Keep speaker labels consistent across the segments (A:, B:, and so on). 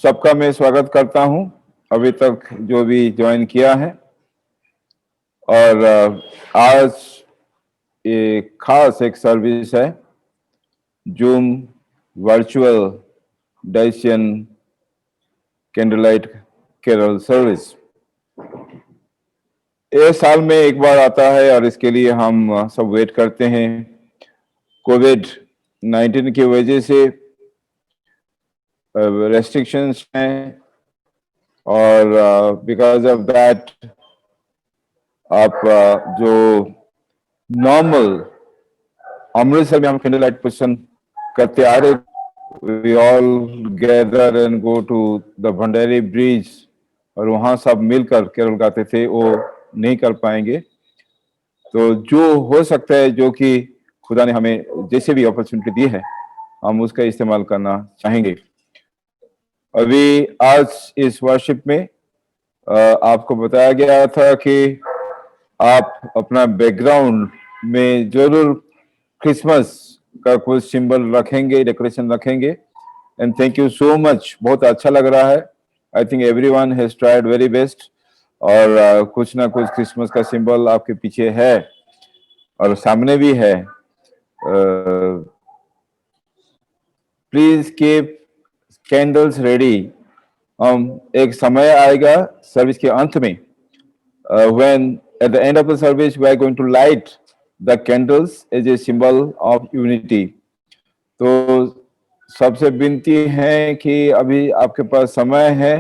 A: सबका मैं स्वागत करता हूं, अभी तक जो भी ज्वाइन किया है। और आज एक खास एक सर्विस है, zoom virtual dietician candlelight carol service. ये साल में एक बार आता है और इसके लिए हम सब वेट करते हैं। कोविड-19 की वजह से रेस्ट्रिक्शंस हैं और बिकॉज ऑफ दैट आप जो नॉर्मल अमृतसर में हम कैंडल लाइट प्रोसेशन करते आ रहे, we all gather and go to the Bhandari bridge और वहाँ सब मिलकर केरल गाते थे, वो नहीं कर पाएंगे। तो जो हो सकता है, जो कि खुदा ने हमें जैसे भी अपॉर्चुनिटी दी है, हम उसका इस्तेमाल करना चाहेंगे। अभी आज इस वर्शिप में आपको बताया गया था कि आप अपना बैकग्राउंड में जरूर क्रिसमस का कुछ सिंबल रखेंगे, डेकोरेशन रखेंगे। And thank you so much, बहुत अच्छा लग रहा है। I think everyone has tried very best. और कुछ ना कुछ क्रिसमस का सिंबल आपके पीछे है और सामने भी है। Please keep candles ready. एक समय आएगा सर्विस के अंत में, when at the end of the service we are going to light the candles as a symbol of unity. तो सबसे विनती है कि अभी आपके पास समय है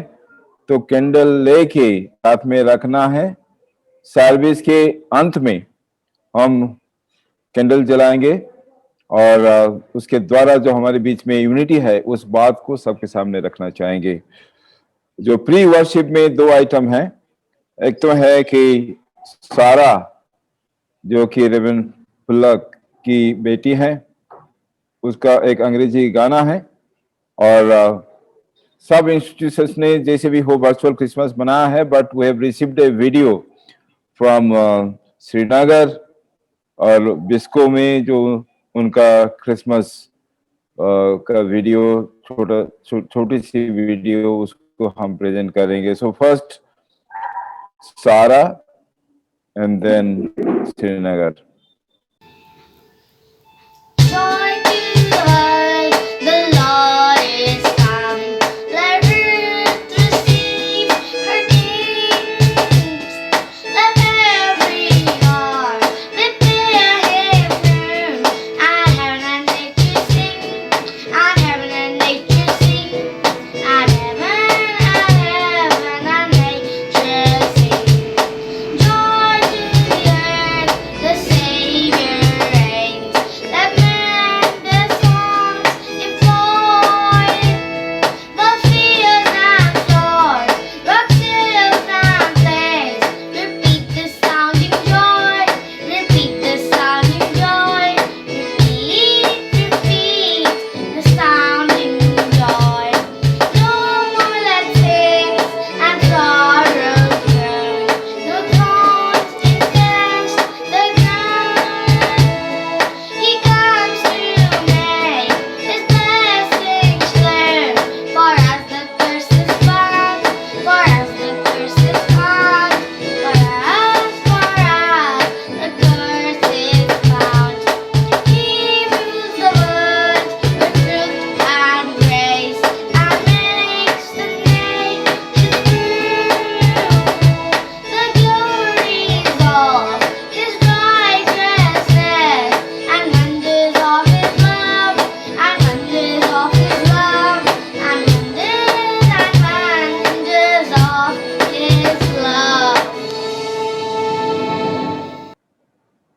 A: तो कैंडल लेके साथ में रखना है। सर्विस के अंत में हम कैंडल जलाएंगे और उसके द्वारा जो हमारे बीच में यूनिटी है, उस बात को सबके सामने रखना चाहेंगे। जो प्री वर्शिप में दो आइटम है, एक तो है कि सारा जो कि रेवन पुलक की बेटी है, उसका एक अंग्रेजी गाना है। और सब इंस्टीट्यूशंस ने जैसे भी हो वर्चुअल क्रिसमस मनाया है, but we have received a video from Srinagar और बिस्को में जो उनका क्रिसमस का वीडियो, छोटी सी वीडियो, उसको हम प्रेजेंट करेंगे। So first Sara and then Srinagar.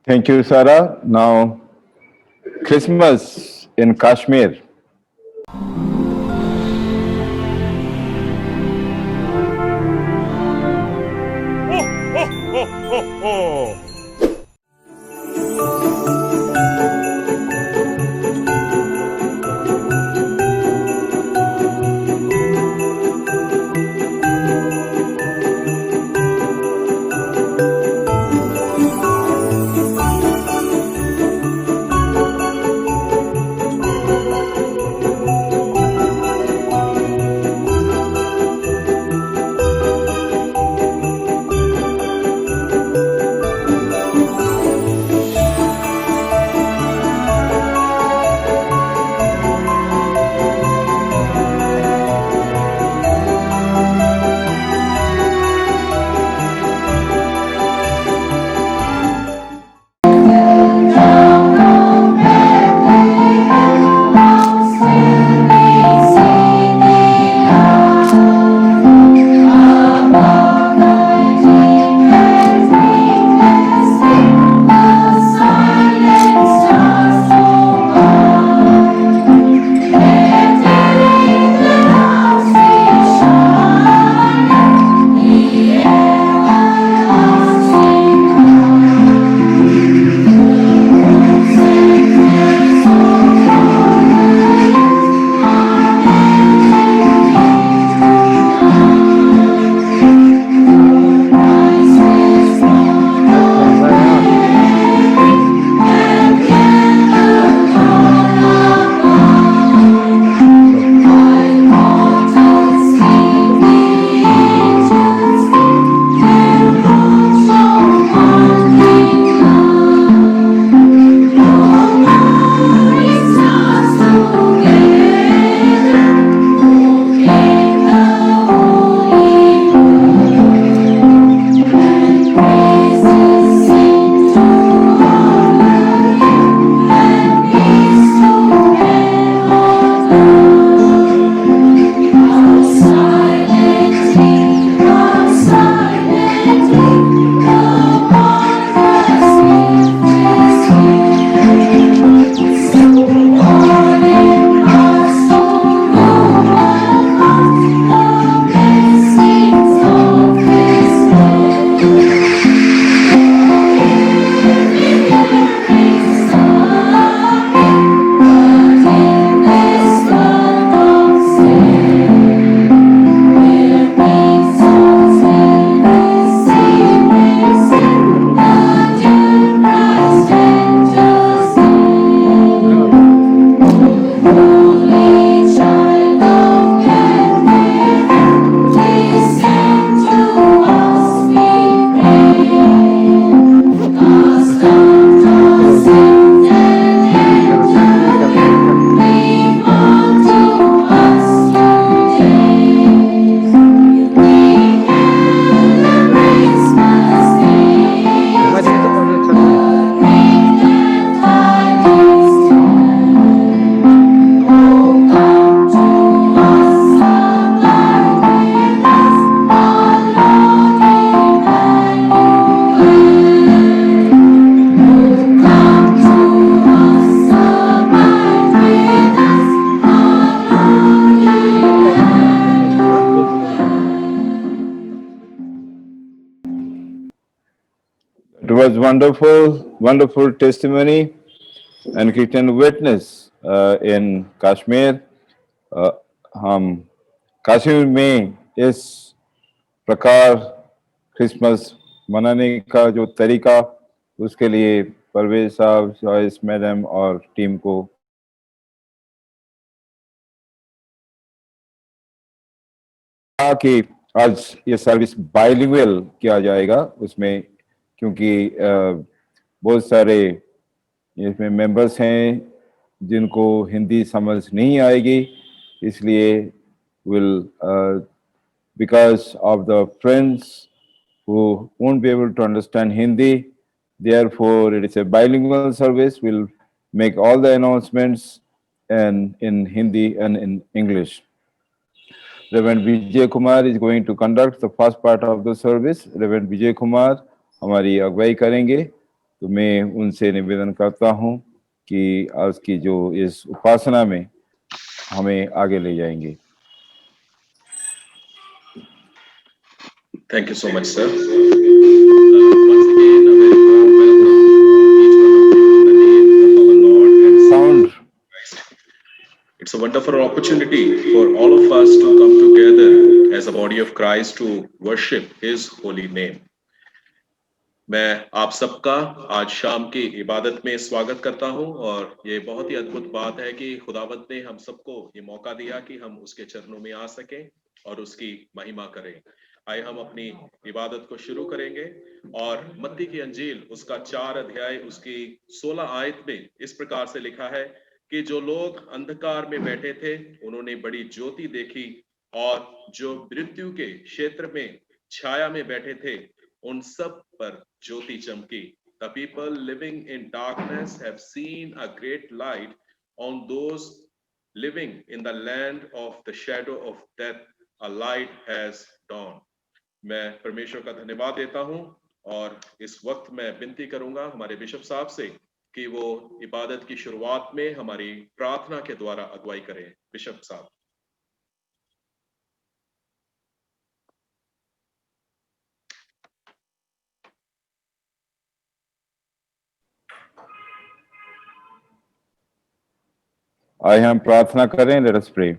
A: Thank you, Sara. Now, Christmas in Kashmir. was wonderful testimony and Christian witness in Kashmir. हम कश्मीर में इस प्रकार क्रिसमस मनाने का जो तरीका, उसके लिए परवेज साहब, जॉयस मैडम और टीम को कहा कि आज ये सर्विस बाइलिंगुअल किया जाएगा उसमें, क्योंकि बहुत सारे इसमें मेंबर्स हैं जिनको हिंदी समझ नहीं आएगी, इसलिए will because of the friends who won't be able to understand Hindi, therefore it is a bilingual service. We'll make all the announcements in Hindi and in English. Reverend Vijay Kumar is going to conduct the first part of the service. Reverend Vijay Kumar हमारी अगुवाई करेंगे, तो मैं उनसे निवेदन करता हूं कि आज की जो इस उपासना में हमें आगे ले जाएंगे.
B: Thank you so much, sir. Once again, a very warm welcome to each one of you in the name of our Lord and Savior Christ. It's a wonderful opportunity for all of us to come together as a body of Christ to worship His holy name. मैं आप सबका आज शाम की इबादत में स्वागत करता हूं, और ये बहुत ही अद्भुत बात है कि खुदावंत ने हम सबको ये मौका दिया कि हम उसके चरणों में आ सकें और उसकी महिमा करें. आइए हम अपनी इबादत को शुरू करेंगे, और मत्ती की अंजील उसका 4 अध्याय उसकी 16 आयत में इस प्रकार से लिखा है कि जो लोग अंधकार में बैठे थे उन्होंने बड़ी ज्योति देखी, और जो मृत्यु के क्षेत्र में छाया में बैठे थे उन सब पर ज्योति चमकी. The people living in darkness have seen a great light. On those living in the land of the shadow of death, a light has dawned. मैं परमेश्वर का धन्यवाद देता हूं, और इस वक्त मैं विनती करूंगा हमारे बिशप साहब से कि वो इबादत की शुरुआत में हमारी प्रार्थना के द्वारा अगुवाई करें. बिशप साहब.
A: आइए हम प्रार्थना करें. Let us pray.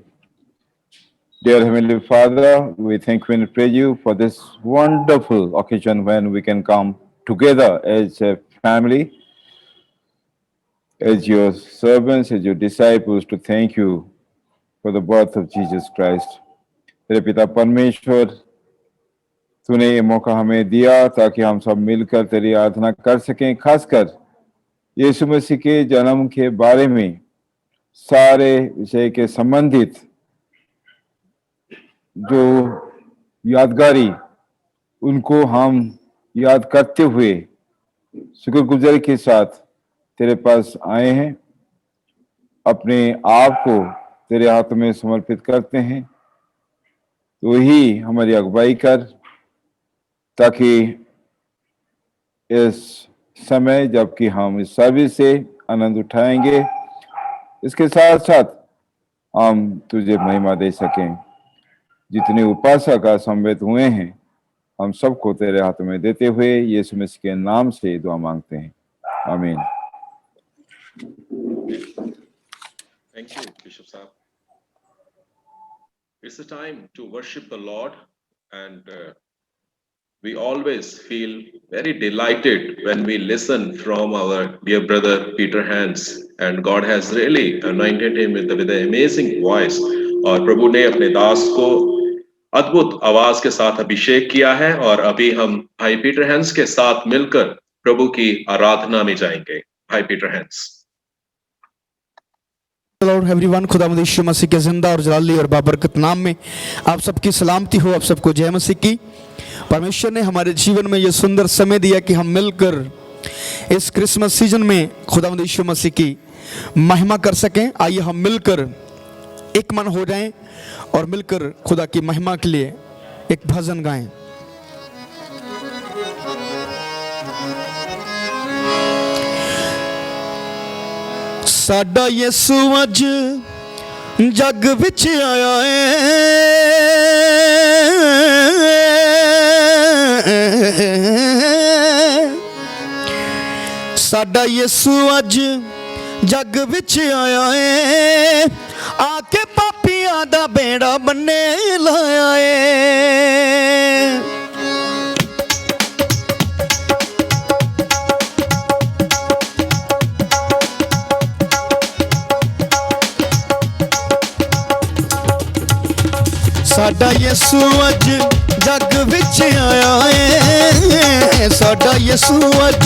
A: Dear Heavenly Father, we thank you and praise you for this wonderful occasion when we can come together as a family, as your servants, as your disciples, to thank you for the birth of Jesus Christ. तेरे पिता परमेश्वर, तूने ये मौका हमें दिया ताकि हम सब मिलकर तेरी आराधना कर सकें, खासकर यीशु मसीह के जन्म के बारे में सारे विषय के संबंधित जो यादगारी, उनको हम याद करते हुए शुक्रगुजारी के साथ तेरे पास आए हैं. अपने आप को तेरे हाथ में समर्पित करते हैं, तो ही हमारी अगुवाई कर, ताकि इस समय जबकि हम इस सर्विस से आनंद उठाएंगे, इसके साथ साथ हम तुझे महिमा दे सकें. जितने उपासक सम्मिलित हुए हैं, हम सबको तेरे हाथ में देते हुए यीशु मसीह के नाम से दुआ मांगते हैं. आमीन.
B: Thank you, Bishop Saab. It's a time to worship the Lord, and we always feel very delighted when we listen from our dear brother Peter Hans, and God has really anointed him with an amazing voice. और प्रभु ने अपने दास को अद्भुत आवाज के साथ अभिषेक किया है, और अभी हम भाई पीटर हैंस के साथ मिलकर प्रभु की आराधना में जाएंगे. भाई पीटर हैंस.
C: लॉर्ड एवरीवन, खुदावंद यीशु मसीह के जिंदा और जलाली और बाबरकत नाम में आप सबकी सलामती हो. आप सबको जय मसीह की. परमेश्वर ने हमारे जीवन में ये सुंदर समय दिया कि हम मिलकर इस क्रिसमस सीजन में खुदावंद यीशु मसीह की महिमा कर सकें. आइए हम मिलकर एक मन हो जाएं और मिलकर खुदा की महिमा के लिए एक भजन गाएं. साडा यीशु अज जग विच आया है, ਸਾਡਾ ਯਿਸੂ ਅੱਜ ਜੱਗ ਵਿੱਚ ਆਇਆ ਏ, ਆ ਕੇ ਪਾਪੀਆਂ ਦਾ ਬੇੜਾ ਬੰਨੇ ਲਾਇਆ ਏ। ਸਾਡਾ ਯਿਸੂ ਅੱਜ ਜੱਗ ਵਿੱਚ ਆਇਆ ਏ, ਸਾਡਾ ਯਿਸੂ ਅੱਜ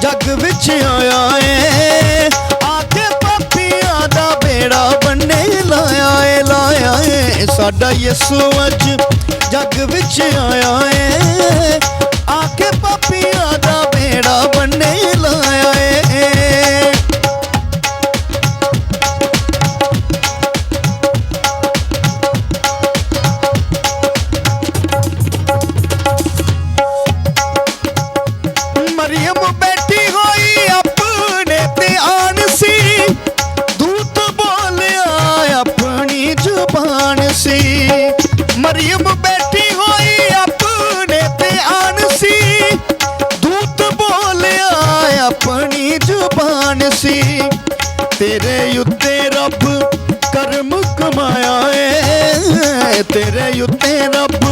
C: ਜੱਗ ਵਿੱਚ ਆਇਆ ਏ, ਆ ਕੇ ਪਾਪੀਆਂ ਦਾ ਬੇੜਾ ਬੰਨੇ ਲਾਇਆ ਏ, ਲਾਇਆ ਏ। ਸਾਡਾ ਯਿਸੂ ਅੱਜ ਜੱਗ ਵਿੱਚ ਆਇਆ ਏ, ਆ ਕੇ ਪਾਪੀਆਂ ਦਾ ਬੇੜਾ ਬੰਨੇ ਲਾਇਆ ਏ। ਮਰੀਮ ਬੈਠੀ ਹੋਈ ਆਪਣੇ ਧਿਆਨ ਸੀ, ਦੂਤ ਬੋਲਿਆ ਆਪਣੀ ਜ਼ੁਬਾਨ ਸੀ। ਮਰੀਮ ਬੈਠੀ ਹੋਈ ਆਪਣੇ ਧਿਆਨ ਸੀ, ਦੂਤ ਬੋਲਿਆ ਆਪਣੀ ਜ਼ੁਬਾਨ ਸੀ। ਤੇਰੇ ਉੱਤੇ ਰੱਬ ਕਰਮ ਕਮਾਇਆ ਏ, ਤੇਰੇ ਉੱਤੇ ਰੱਬ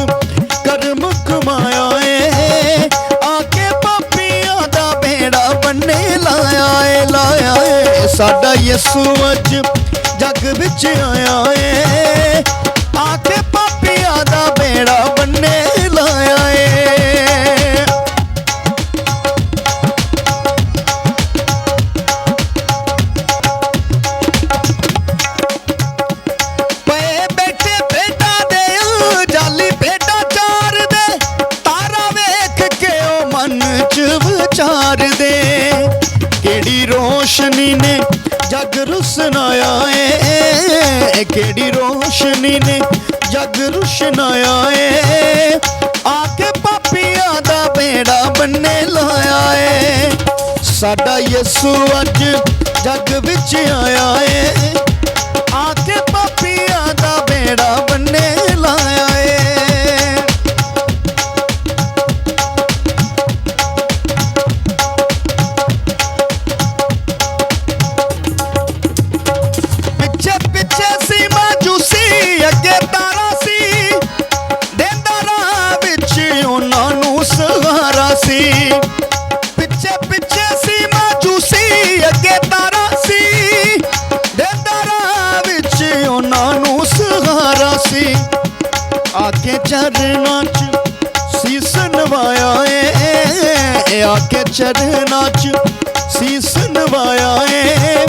C: ਕਰਮ ਕਮਾਇਆ ਏ, ਆ ਕੇ ਪਾਪੀਆਂ ਦਾ ਬੇੜਾ ਬੰਨੇ ਲਾਇਆ ਏ, ਲਾਇਆ ਏ। ਸਾਡਾ ਯਿਸੂ ਅੱਜ ਜੱਗ ਵਿੱਚ ਆਇਆ ਏ, ਆ ਕੇ ਪਾਪੀਆਂ ਦਾ ਬੇੜਾ ਬੰਨੇ ਲਾਇਆ ਏ। ਪਏ ਬੈਠੇ ਭੇਡਾਂ ਦੇ ਜਾਲੀ ਭੇਡਾਂ ਚਾਰਦੇ, ਤਾਰਾ ਵੇਖ ਕੇ ਉਹ ਮਨ ਚ ਵਿਚਾਰਦੇ। ਕਿਹੜੀ ਰੋਸ਼ਨੀ ਨੇ ਜਗ ਰੁਸ਼ਨਾਇਆ ਏ, ਕਿਹੜੀ ਰੋਸ਼ਨੀ ਨੇ ਜਗ ਰੁਸ਼ਨਾਇਆ ਏ, ਆ ਕੇ ਪਾਪੀਆਂ ਦਾ ਬੇੜਾ ਬੰਨੇ ਲਾਇਆ ਏ। ਸਾਡਾ ਯਿਸੂ ਅੱਜ ਜੱਗ ਵਿੱਚ ਆਇਆ ਏ, ਆ ਕੇ ਪਾਪੀਆਂ ਦਾ ਬੇੜਾ ਬੰਨੇ ਲਾਇਆ ਏ। ਪਿੱਛੇ ਪਿੱਛੇ ਸੀ ਮਾਜੂਸੀ, ਅੱਗੇ ਤਾਰਾ ਸੀ, ਦੇਂਦਾ ਰਾਹ ਵਿੱਚ ਉਹਨਾਂ ਨੂੰ ਸਹਾਰਾ ਸੀ। ਪਿੱਛੇ ਪਿੱਛੇ ਸੀ ਮਾਜੂਸੀ, ਅੱਗੇ ਤਾਰਾ ਸੀ, ਦੇਂਦਾ ਰਾਹ ਵਿੱਚ ਉਹਨਾਂ ਨੂੰ ਸਹਾਰਾ ਸੀ। ਆ ਕੇ ਚਰਨਾਂ ਚ ਸੀਸ ਨਵਾਇਆ ਏ, ਆ ਕੇ ਚਰਨਾਂ ਚ ਸੀਸ ਨਵਾਇਆ ਏ,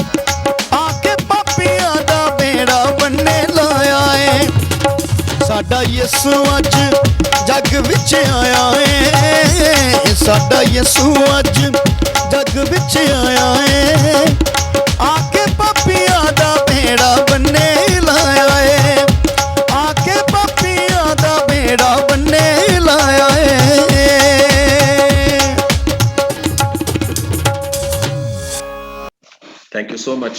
C: ਆ ਕੇ ਪਾਪੀਆਂ ਦਾ ਬੇੜਾ ਬੰਨੇ ਲਾਇਆ ਏ। ਸਾਡਾ ਯਿਸੂ ਅੱਜ ਜੱਗ ਵਿੱਚ ਆਇਆ ਏ, ਸਾਡਾ ਯਿਸੂ ਅੱਜ ਜੱਗ ਵਿੱਚ ਆਇਆ ਏ, ਆ ਕੇ ਪਾਪੀਆਂ ਦਾ ਬੇੜਾ ਬੰਨੇ ਲਾਇਆ ਏ, ਆ ਕੇ ਪਾਪੀਆਂ ਦਾ ਬੇੜਾ ਬੰਨੇ ਲਾਇਆ ਏ।
B: थैंक यू सो मच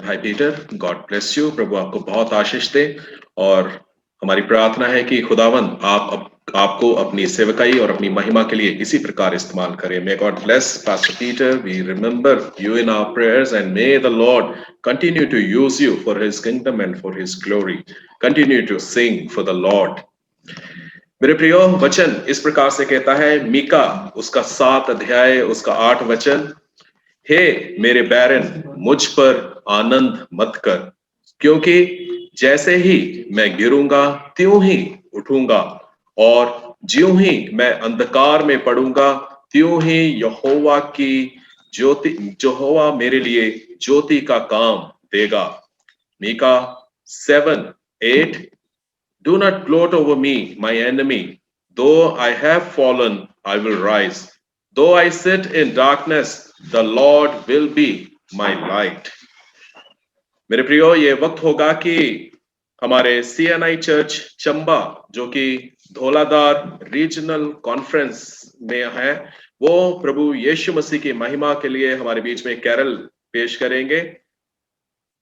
B: भाई पीटर, गॉड ब्लेस यू। प्रभु आपको बहुत आशीष दे और हमारी प्रार्थना है कि खुदावन आपको अपनी सेवकाई और अपनी महिमा के लिए इसी प्रकार इस्तेमाल करें। May God bless pastor Peter, we remember you in our prayers and may the Lord continue to use you for his kingdom and for his glory. Continue to sing for the Lord. मेरे प्रियो, वचन इस प्रकार से कहता है, मीका उसका 7 अध्याय उसका 8 वचन, हे मेरे बैरन मुझ पर आनंद मत कर, क्योंकि जैसे ही मैं गिरूंगा त्यों ही उठूंगा, और ज्यों ही मैं अंधकार में पड़ूंगा त्यों ही यहोवा मेरे लिए ज्योति का काम देगा। Mika 7:8 Do not gloat over me, my enemy. Though I have fallen, I will rise. Though I sit in darkness, the Lord will be my light. मेरे प्रियो, ये वक्त होगा कि हमारे CNI चर्च चंबा, जो कि धौलाधार रीजनल कॉन्फ्रेंस में है, वो प्रभु यीशु मसीह की महिमा के लिए हमारे बीच में कैरल पेश करेंगे।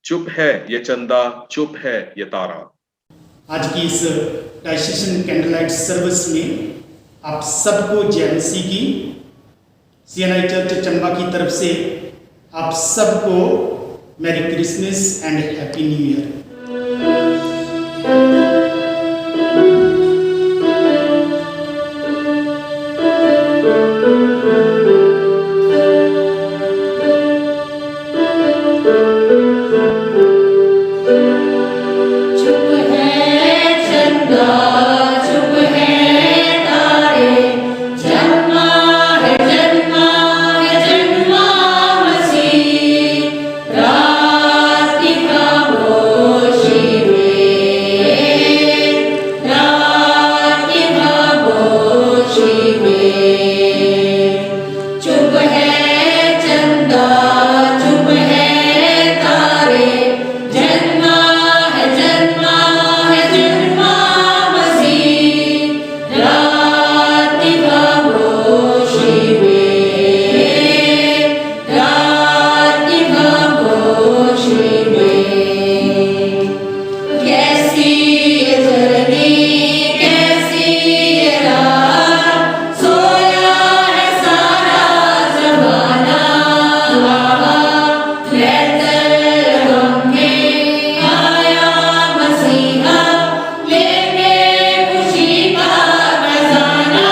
B: चुप है ये चंदा, चुप है ये तारा।
D: आज की इस डायसेशन कैंडल लाइट सर्विस में आप सबको जय मसीह की सीएनआई चर्च चंबा की तरफ से आप सबको merry Christmas and happy new year.
E: चुप है चंदा, चुप है तारे, जन्मा है जन्मा मसीह। रात की खामोशी में, रात की खामोशी में, चुप है चंदा, चुप है तारे, जन्मा है जन्मा मसीह। रात की खामोशी में, रात की खामोशी में, कैसी ये धरनी, कैसी ये रात, सोया है सारा जमाना। बैतलहम में आया मसीहा, लेके खुशी का खजाना।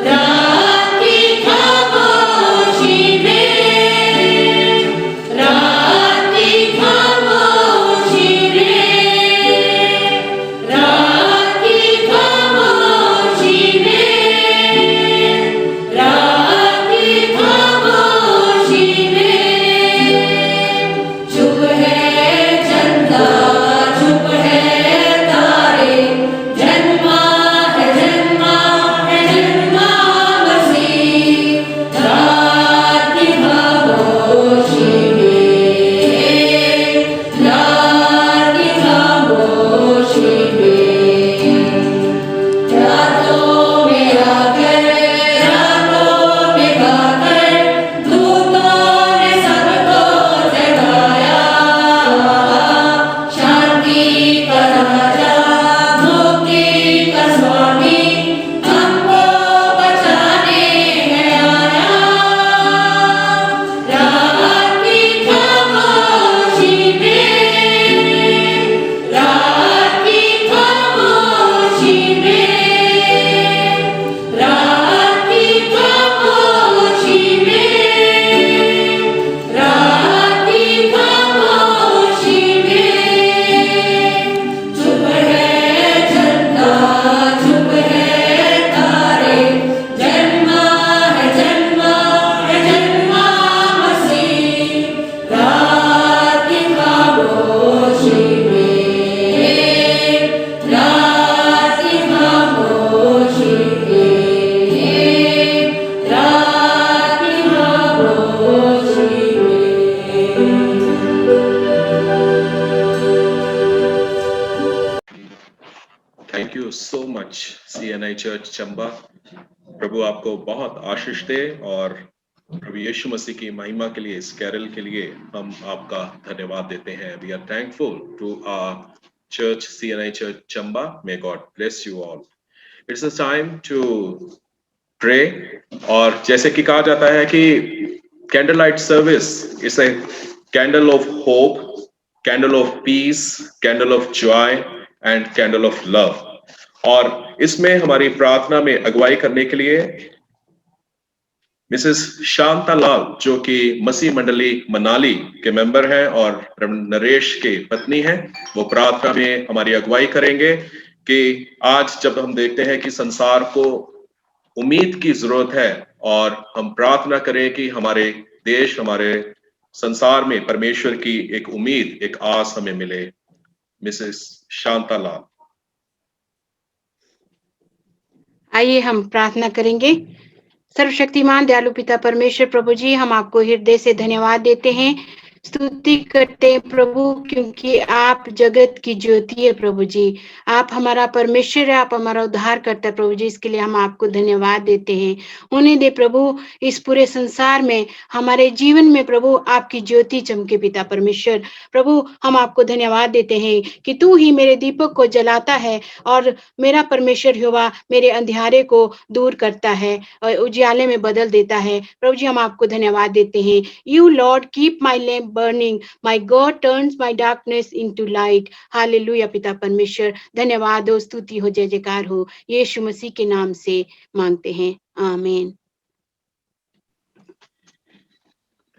E: रात की खामोशी में, रात की खामोशी में, रात की खामोशी में, रात की खामोशी में, चुप है चंदा, चुप है तारे, जन्मा है जन्मा मसीह। रात की खामोशी में, रात की खामोशी में, रातों में आकर, रातों में गाकर, दूतों ने सबको जगाया। शांति का राजा, मुक्ति का स्वामी, हमको बचाने है आया। रात की खामोशी में, रात की खामोशी में, रात की खामोशी में, रात की खामोशी में, चुप है चंदा, चुप है तारे, जन्मा है जन्मा मसीह। रात की खामोशी में, रात की खामोशी में, रात की खामोशी में।
B: Thank you so much CNI church Chamba. प्रभु आपको बहुत आशीष दे और प्रभु यीशु मसीह की महिमा के लिए, इस कैरल के लिए हम आपका धन्यवाद देते हैं। We are thankful to our church CNI church Chamba. May God bless you all. It's a time to pray. और जैसे कि कहा जाता है कि candle light service is a candle of hope, candle of peace, candle of joy and candle of love. और इसमें हमारी प्रार्थना में अगुवाई करने के लिए मिसेस शांता लाल, जो कि मसीह मंडली मनाली के मेंबर हैं और रेवरेंड नरेश के पत्नी हैं, वो प्रार्थना में हमारी अगुवाई करेंगे कि आज जब हम देखते हैं कि संसार को उम्मीद की जरूरत है, और हम प्रार्थना करें कि हमारे देश, हमारे संसार में परमेश्वर की एक उम्मीद, एक आस हमें मिले। मिसेस शांता लाल।
F: आइए हम प्रार्थना करेंगे। सर्वशक्तिमान दयालु पिता परमेश्वर प्रभु जी, हम आपको हृदय से धन्यवाद देते हैं स्तुति करते हैं प्रभु, क्योंकि आप जगत की ज्योति है प्रभु जी। आप हमारा परमेश्वर है, आप हमारा उद्धार करता है प्रभु जी। इसके लिए हम आपको धन्यवाद देते हैं। उन्हें दे प्रभु, इस पूरे संसार में, हमारे जीवन में प्रभु आपकी ज्योति चमके पिता परमेश्वर। प्रभु हम आपको धन्यवाद देते हैं कि तू ही मेरे दीपक को जलाता है और मेरा परमेश्वर यहोवा मेरे अंधियारे को दूर करता है और उजियाले में बदल देता है। प्रभु जी हम आपको धन्यवाद देते हैं। You Lord keep my lamp burning, my God turns my darkness into light. Hallelujah पिता परमेश्वर, धन्यवाद हो, स्तुति हो, जय जयकार हो, यीशु मसीह के नाम से मांगते हैं, आमीन।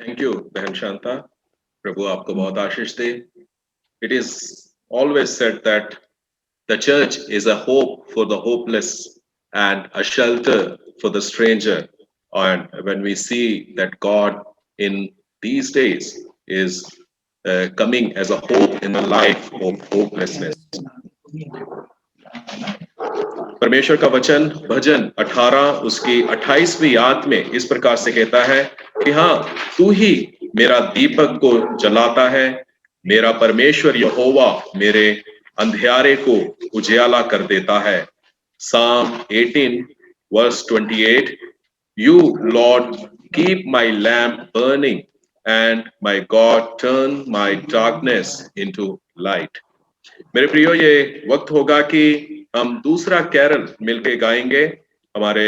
B: थैंक यू बहन शांता, प्रभु आपको बहुत आशीष दे। It is always said that the church is a hope for the hopeless and a shelter for the stranger. And when we see that God in these days is coming as a hope in the life of hopelessness. परमेश्वर का वचन भजन 18 उसकी 28वीं आयत में इस प्रकार से कहता है कि हाँ, तू ही मेरा दीपक को जलाता है, मेरा परमेश्वर यहोवा मेरे अंधियारे को उजियाला कर देता है। Psalm 18 verse 28, You Lord keep my lamp burning and my God turn my darkness into light. मेरे प्रियो, ये वक्त होगा कि हम दूसरा कैरल मिलके गाएंगे हमारे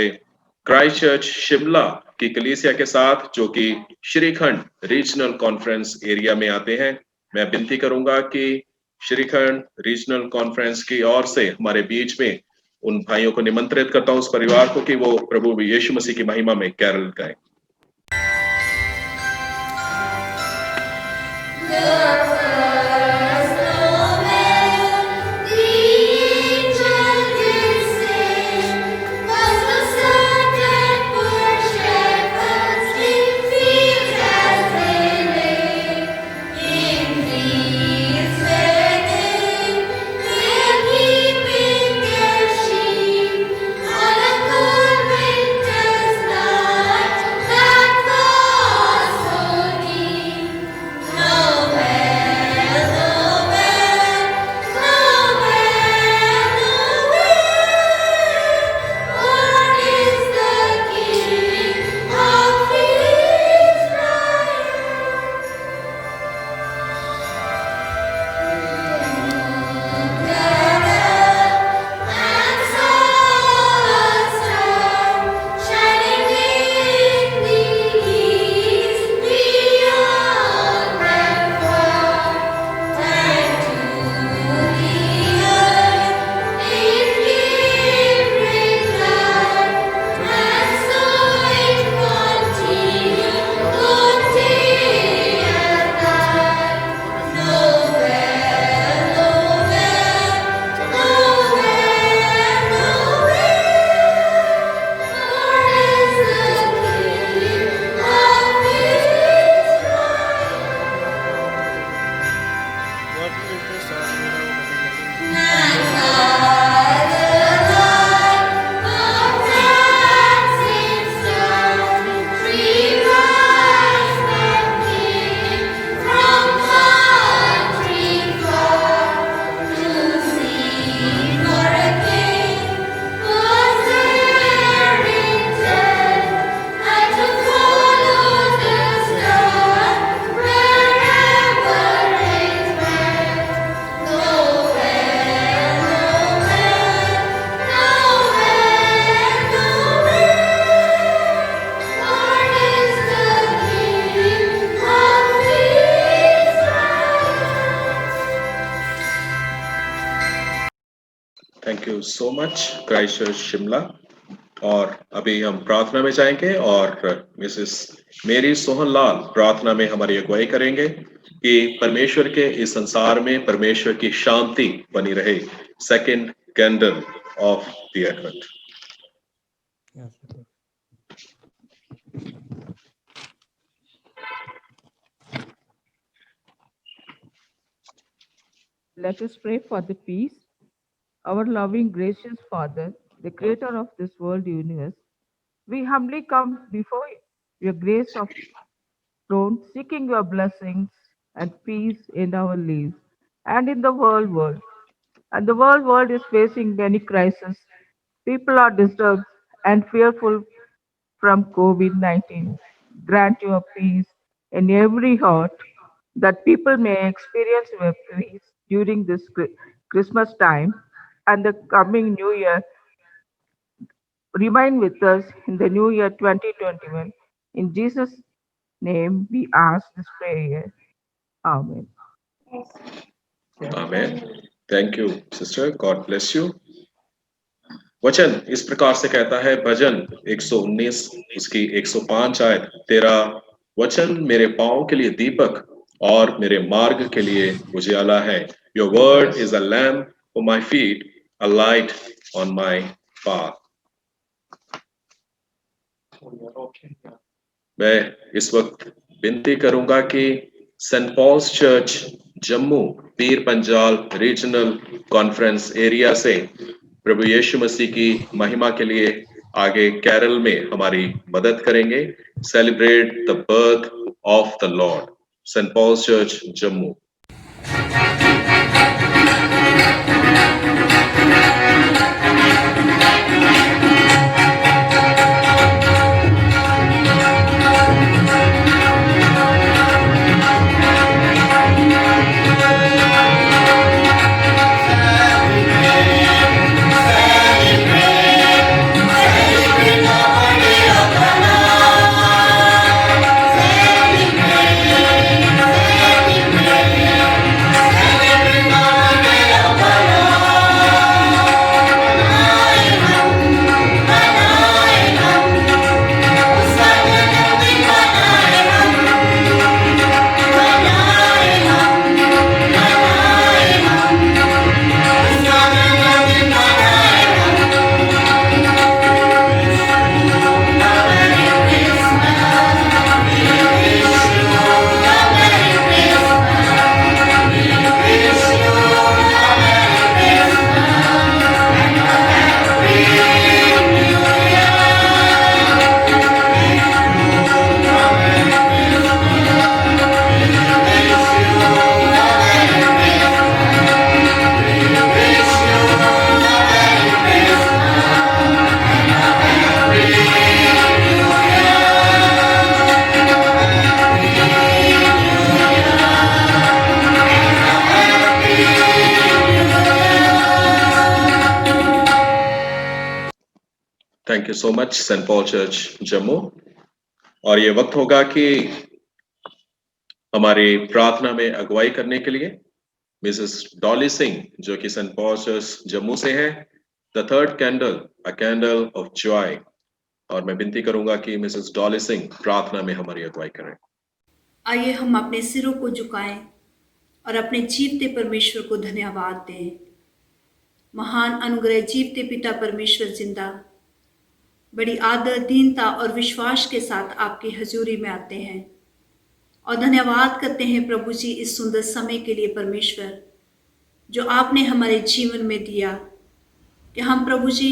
B: क्राइस्ट चर्च शिमला की कलीसिया के साथ, जो कि श्रीखंड रीजनल कॉन्फ्रेंस एरिया में आते हैं। मैं विनती करूंगा कि श्रीखंड रीजनल कॉन्फ्रेंस की ओर से हमारे बीच में उन भाइयों को निमंत्रित करता हूं, उस परिवार को, कि वो प्रभु यीशु मसीह की महिमा में कैरल गाएं। Thank you so much Christ church Shimla. और अभी हम प्रार्थना में जाएंगे और मिसेस मेरी सोहनलाल प्रार्थना में हमारी अगुवाई करेंगे कि परमेश्वर के इस संसार में परमेश्वर की शांति बनी रहे। Second candle of the advent.
G: Let us pray for the peace. Our loving, gracious Father, the creator of this world universe, we humbly come before your grace of throne, seeking your blessings and peace in our lives and in the world. And the world is facing many crises. People are disturbed and fearful from COVID-19. Grant your peace in every heart that people may experience your peace during this Christmas time and the coming New Year. Remain with us in the New Year 2021. In Jesus' name we ask this prayer. Amen.
B: Amen. Thank you, sister. God bless you. वचन इस प्रकार से कहता है, भजन 119 उसकी 105 आयत, तेरा वचन मेरे पांव के लिए दीपक और मेरे मार्ग के लिए उजियाला है. Your word is a lamp for my feet, a light on my path. मैं इस वक्त विनती करूंगा कि Saint Paul's church Jammu Pir Panjal regional conference area से प्रभु यीशु मसीह की महिमा के लिए आगे कैरल में हमारी मदद करेंगे. Celebrate the birth of the Lord. Saint Paul's church Jammu. Thank you so much saint Paul church Jammu. और ये वक्त होगा कि हमारी प्रार्थना में अगुवाई करने के लिए मिसेस डॉली सिंह जो कि सेंट पॉल चर्च जम्मू से हैं, the third candle a candle of Joy. और मैं विनती करूंगा कि मिसेस डॉली सिंह प्रार्थना में हमारी अगुवाई करें.
H: आइए हम अपने सिरों को झुकाएं और अपने जीवते परमेश्वर को धन्यवाद दें. महान अनुग्रह जीवते पिता परमेश्वर जिंदा, बड़ी आदर दीनता और विश्वास के साथ आपकी हजूरी में आते हैं और धन्यवाद करते हैं प्रभु जी इस सुंदर समय के लिए परमेश्वर जो आपने हमारे जीवन में दिया कि हम प्रभु जी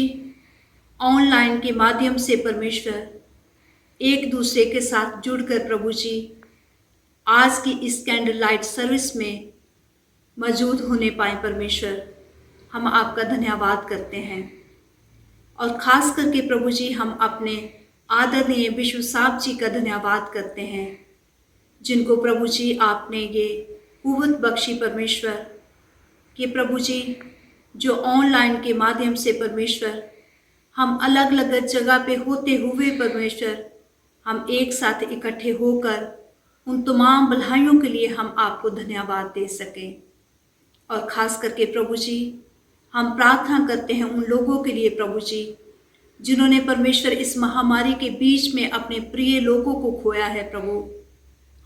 H: ऑनलाइन के माध्यम से परमेश्वर एक दूसरे के साथ जुड़कर प्रभु जी आज की इस कैंडल लाइट सर्विस में मौजूद होने पाए. परमेश्वर हम आपका धन्यवाद करते हैं और ख़ास करके प्रभु जी हम अपने आदरणीय विश्व साहब जी का धन्यवाद करते हैं जिनको प्रभु जी आपने ये कुव्वत बख्शी परमेश्वर कि प्रभु जी जो ऑनलाइन के माध्यम से परमेश्वर हम अलग अलग जगह पे होते हुए परमेश्वर हम एक साथ इकट्ठे होकर उन तमाम भलाइयों के लिए हम आपको धन्यवाद दे सकें. और ख़ास करके प्रभु जी हम प्रार्थना करते हैं उन लोगों के लिए प्रभु जी जिन्होंने परमेश्वर इस महामारी के बीच में अपने प्रिय लोगों को खोया है. प्रभु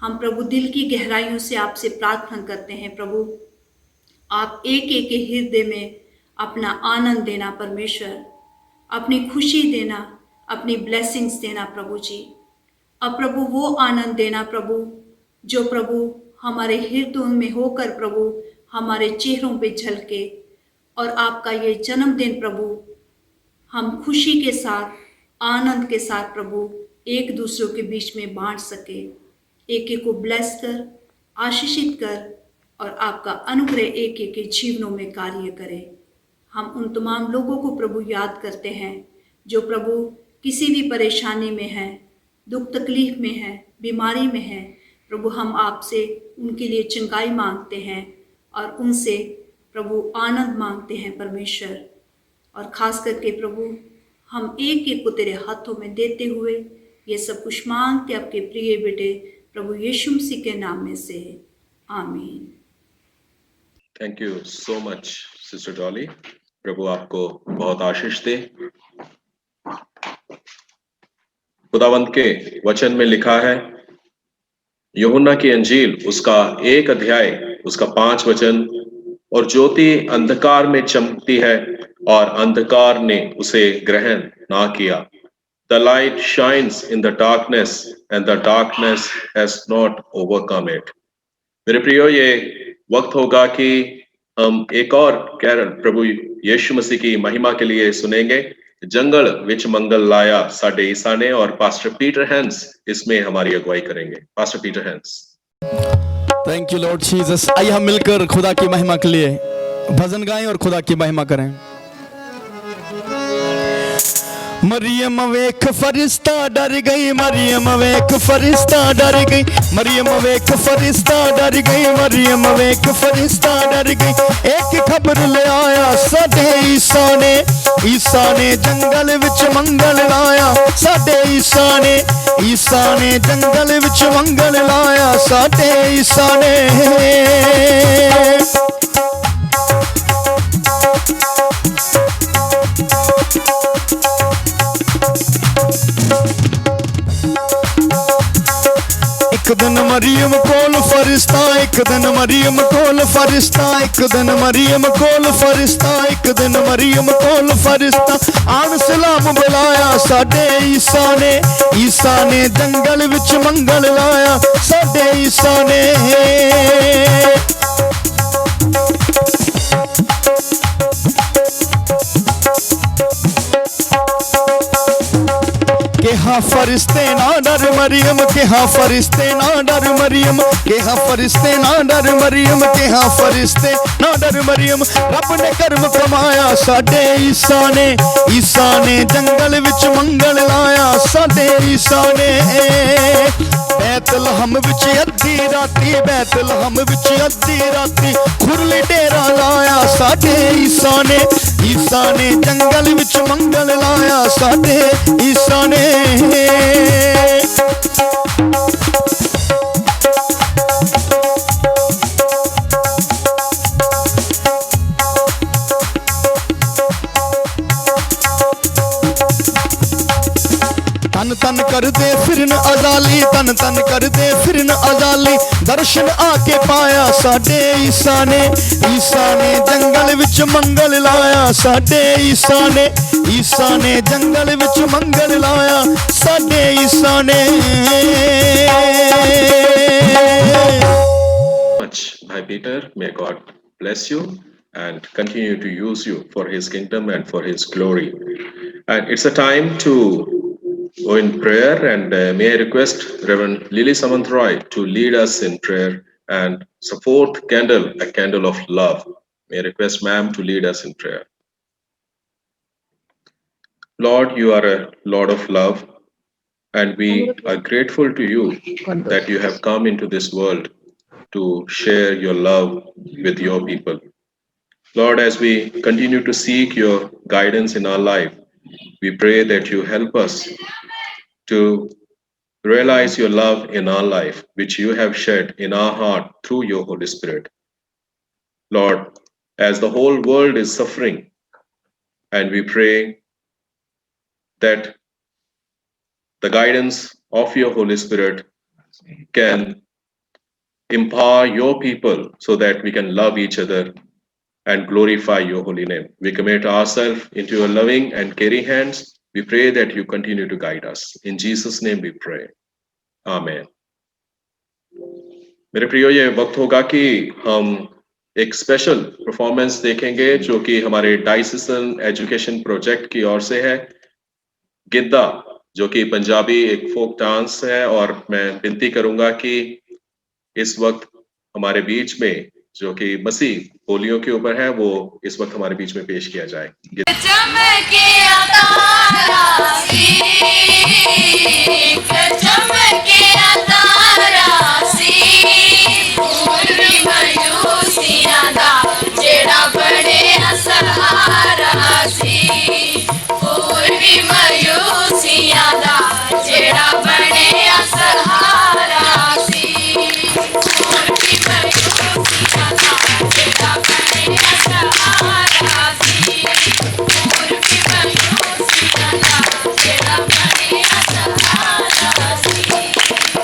H: हम प्रभु दिल की गहराइयों से आपसे प्रार्थना करते हैं प्रभु आप एक एक के हृदय में अपना आनंद देना परमेश्वर, अपनी खुशी देना, अपनी ब्लेसिंग्स देना प्रभु जी. अब प्रभु वो आनंद देना प्रभु जो प्रभु हमारे हृदयों में होकर प्रभु हमारे चेहरों पे झलके और आपका ये जन्मदिन प्रभु हम खुशी के साथ आनंद के साथ प्रभु एक दूसरों के बीच में बांट सके. एक एक को ब्लेस कर आशीषित कर और आपका अनुग्रह एक एक के जीवनों में कार्य करे। हम उन तमाम लोगों को प्रभु याद करते हैं जो प्रभु किसी भी परेशानी में है, दुख तकलीफ में है, बीमारी में है। प्रभु हम आपसे उनके लिए चंगाई मांगते हैं और उनसे प्रभु आनंद मांगते हैं परमेश्वर। और खास करके प्रभु हम एक एक को तेरे हाथों में देते हुए ये सब कुछ मांगते आपके प्रिय बेटे प्रभु यीशु मसीह के नाम में से, आमीन।
B: Thank you so much sister Dolly. प्रभु आपको बहुत आशीष दे। खुदावंत के वचन में लिखा है, यूहन्ना की अंजील उसका 1 अध्याय उसका 5 वचन, और ज्योति अंधकार में चमकती है और अंधकार ने उसे ग्रहण ना किया। The light shines in the darkness and the darkness has not overcome it. मेरे प्रियो, ये वक्त होगा कि हम एक और कैरल प्रभु यीशु मसीह की महिमा के लिए सुनेंगे। जंगल विच मंगल लाया साडे ईसा ने, और पास्टर पीटर हैंस इसमें हमारी अगुवाई करेंगे। Pastor Peter Hans.
C: Thank you Lord Jesus. आइए हम मिलकर खुदा की महिमा के लिए भजन गाएं और खुदा की महिमा करें। मरियम वेख फरिश्ता डर गई, मरियम वेख फरिश्ता डर गई, मरियम वेख फरिश्ता डर गई, मरियम वेख फरिश्ता डर गई। एक खबर ले आया साडे ईसा ने जंगल विच मंगल लाया। साडे ईसा ने जंगल विच मंगल लाया। साडे ईसा ने एक दिन मरियम कोल फरिश्ता, एक दिन मरियम कोल फरिश्ता, एक दिन मरियम कोल फरिश्ता, एक दिन मरियम कोल फरिश्ता। आन सलाम बुलाया साडे ईसा ने जंगल विच मंगल लाया। साडे ईसा ने केहा फरिश्ते ना डर मरियम, केहा फरिश्ते ना डर मरियम, केहा फरिश्ते ना डर मरियम, केहा फरिश्ते ना डर मरियम। रब ने कर्म कमाया साडे ईसा ने जंगल विच मंगल लाया। साडे ईसा ने बैतलहम विच अद्धी राती, बैतलहम विच अद्धी राती खुरली डेरा लाया। साडे ईसा ने जंगल विच मंगल लाया। साडे ईसा ने तन तन कर दे फिरन अजाली, तन तन कर दे फिरन अजाली। दर्शन आके पाया साडे ईसा ने जंगल विच मंगल लाया। साडे ईसा ने जंगल विच मंगल लाया। साडे ईसा ने।
B: Bhai Peter, may God bless you and continue to use you for his kingdom and for his glory. And it's a time to go in prayer, and may I request Reverend Lily Samantroy to lead us in prayer, and support candle, a candle of love. May I request ma'am to lead us in prayer. Lord, you are a Lord of love, and we are grateful to you that you have come into this world to share your love with your people. Lord, as we continue to seek your guidance in our life, we pray that you help us to realize your love in our life, which you have shed in our heart through your Holy Spirit. Lord, as the whole world is suffering, and we pray that the guidance of your Holy Spirit can empower your people so that we can love each other and glorify your holy name. We commit ourselves into your loving and caring hands. We pray that you continue to guide us. In Jesus' name we pray. Amen. मेरे प्रियो, ये वक्त होगा कि हम एक special performance देखेंगे जो कि हमारे डाइसिसन एजुकेशन प्रोजेक्ट की ओर से है। गिद्दा, जो कि पंजाबी एक फोक डांस है, और मैं विनती करूंगा कि इस वक्त हमारे बीच में जो कि मसीह पोलियो के ऊपर है वो इस वक्त हमारे बीच में पेश किया जाए।
E: चमके तारा सी, चमके तारा सी, पूर्वी मयूसिया दा जेड़ा बड़े असहारा सी, पूर्वी मयूसिया दा जेड़ा बड़े असहारा सी, पूर्वी मयूसिया दा जेड़ा बड़े असहारा सी, पूर्वी मयूसिया दा जेड़ा बड़े असहारा सी।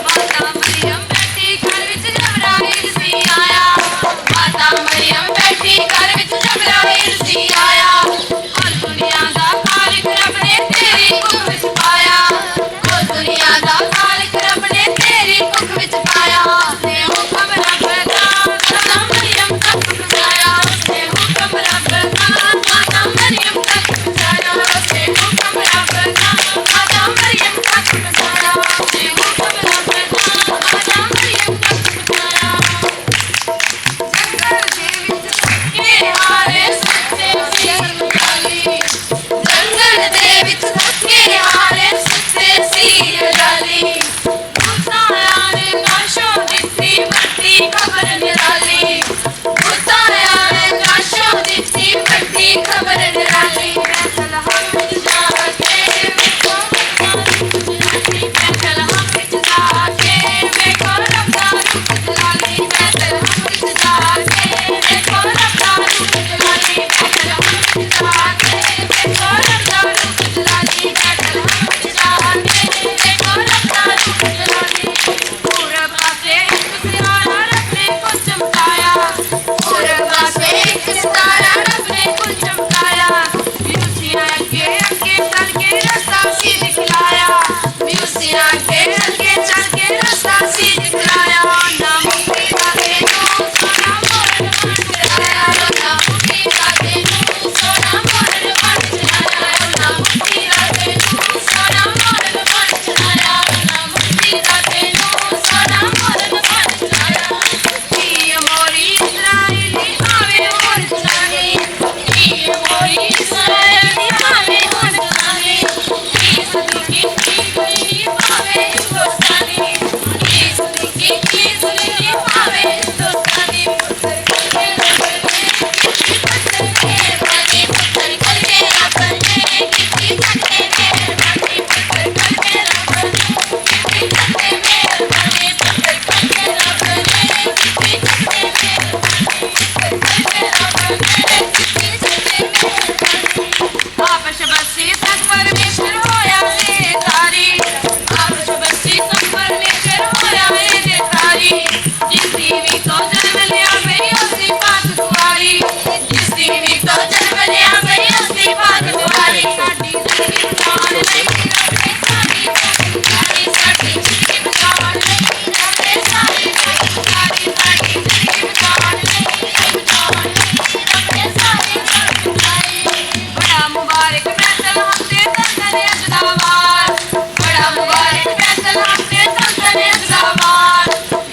E: माता मरियम बैठी घर विच जबराइल सी आया, माता मरियम बैठी घर विच जबराइल सी आया, और दुनिया दा खालिक रब ने तेरी कुख विच पाया, और दुनिया दा खालिक रब ने तेरी कुख विच पाया, उसने हुक्म रब दा माता मरियम तक पहुंचाया, उसने हुक्म रब दा माता मरियम तक पहुंचाया, उसने हुक्म रब दा माता मरियम तक पहुंचाया, उसने हुक्म रब दा माता मरियम तक पहुंचाया। जंगल दे विच थके हारे सुते सी डाली, जंगल दे विच थके हारे सुते सी डाली, उताया ने काशों दित्ती बड़ी खबर निराली, उताया ने काशों दित्ती बड़ी खबर निराली, बैतलहम विच जाके वेखो बैतलहम विच जाके वेखो रब्बा रूप जलाली, बैतलहम विच जाके वेखो रब्बा रूप जलाली, बैतलहम विच जाके वेखो रब्बा रूप जलाली, बैतलहम विच जाके वेखो रब्बा रूप जलाली। पूरब पासे एक सितारा रब ने कुछ चमकाया, पूरब पासे एक सितारा रब ने कुछ चमकाया, म्यूसिया के आगे चल के रास्ता सी दिखलाया, म्यूसिया के आगे चल के रास्ता सी दिखलाया, ना मुक्ति दाते नू सोना मोर बन चढ़ाया, ना मुक्ति दाते नू सोना मोर बन चढ़ाया, ना मुक्ति दाते नू सोना मोर बन चढ़ाया, ना मुक्ति दाते नू सोना मोर बन चढ़ाया। की मोरी इस्राएली आवे और चढ़ानी, की मोरी इस्राएली आवे और चढ़ानी, की सदकी की गई पावे हिंदुस्तानी, की सदकी की गई पावे हिंदुस्तानी, पुत्र करके मेहरबानी, पुत्र करके रबने की करके मेहरबानी, पुत्र करके रबने की करके मेहरबानी, पुत्र करके रबने की करके मेहरबानी, पुत्र करके रबने की करके मेहरबानी। आप शबसी तक परमेश्वर होया है तारी, आप शबसी तक परमेश्वर होया है तारी, जिस देवी को जन्म लिया गई उसी पाक कुआरी, जिस देवी को जन्म लिया गई उसी पाक कुआरी, साडी जिंदगी बचाउण लई रब्बे सारी बेकारी, साडी जिंदगी बचाउण लई रब्बे सारी बेकारी, साडी जिंदगी बचाउण लई रब्बे सारी बेकारी। बड़ा मुबारक बैतलहम दे तंदन अजदावार, बड़ा मुबारक बैतलहम दे तंदन अजदावार,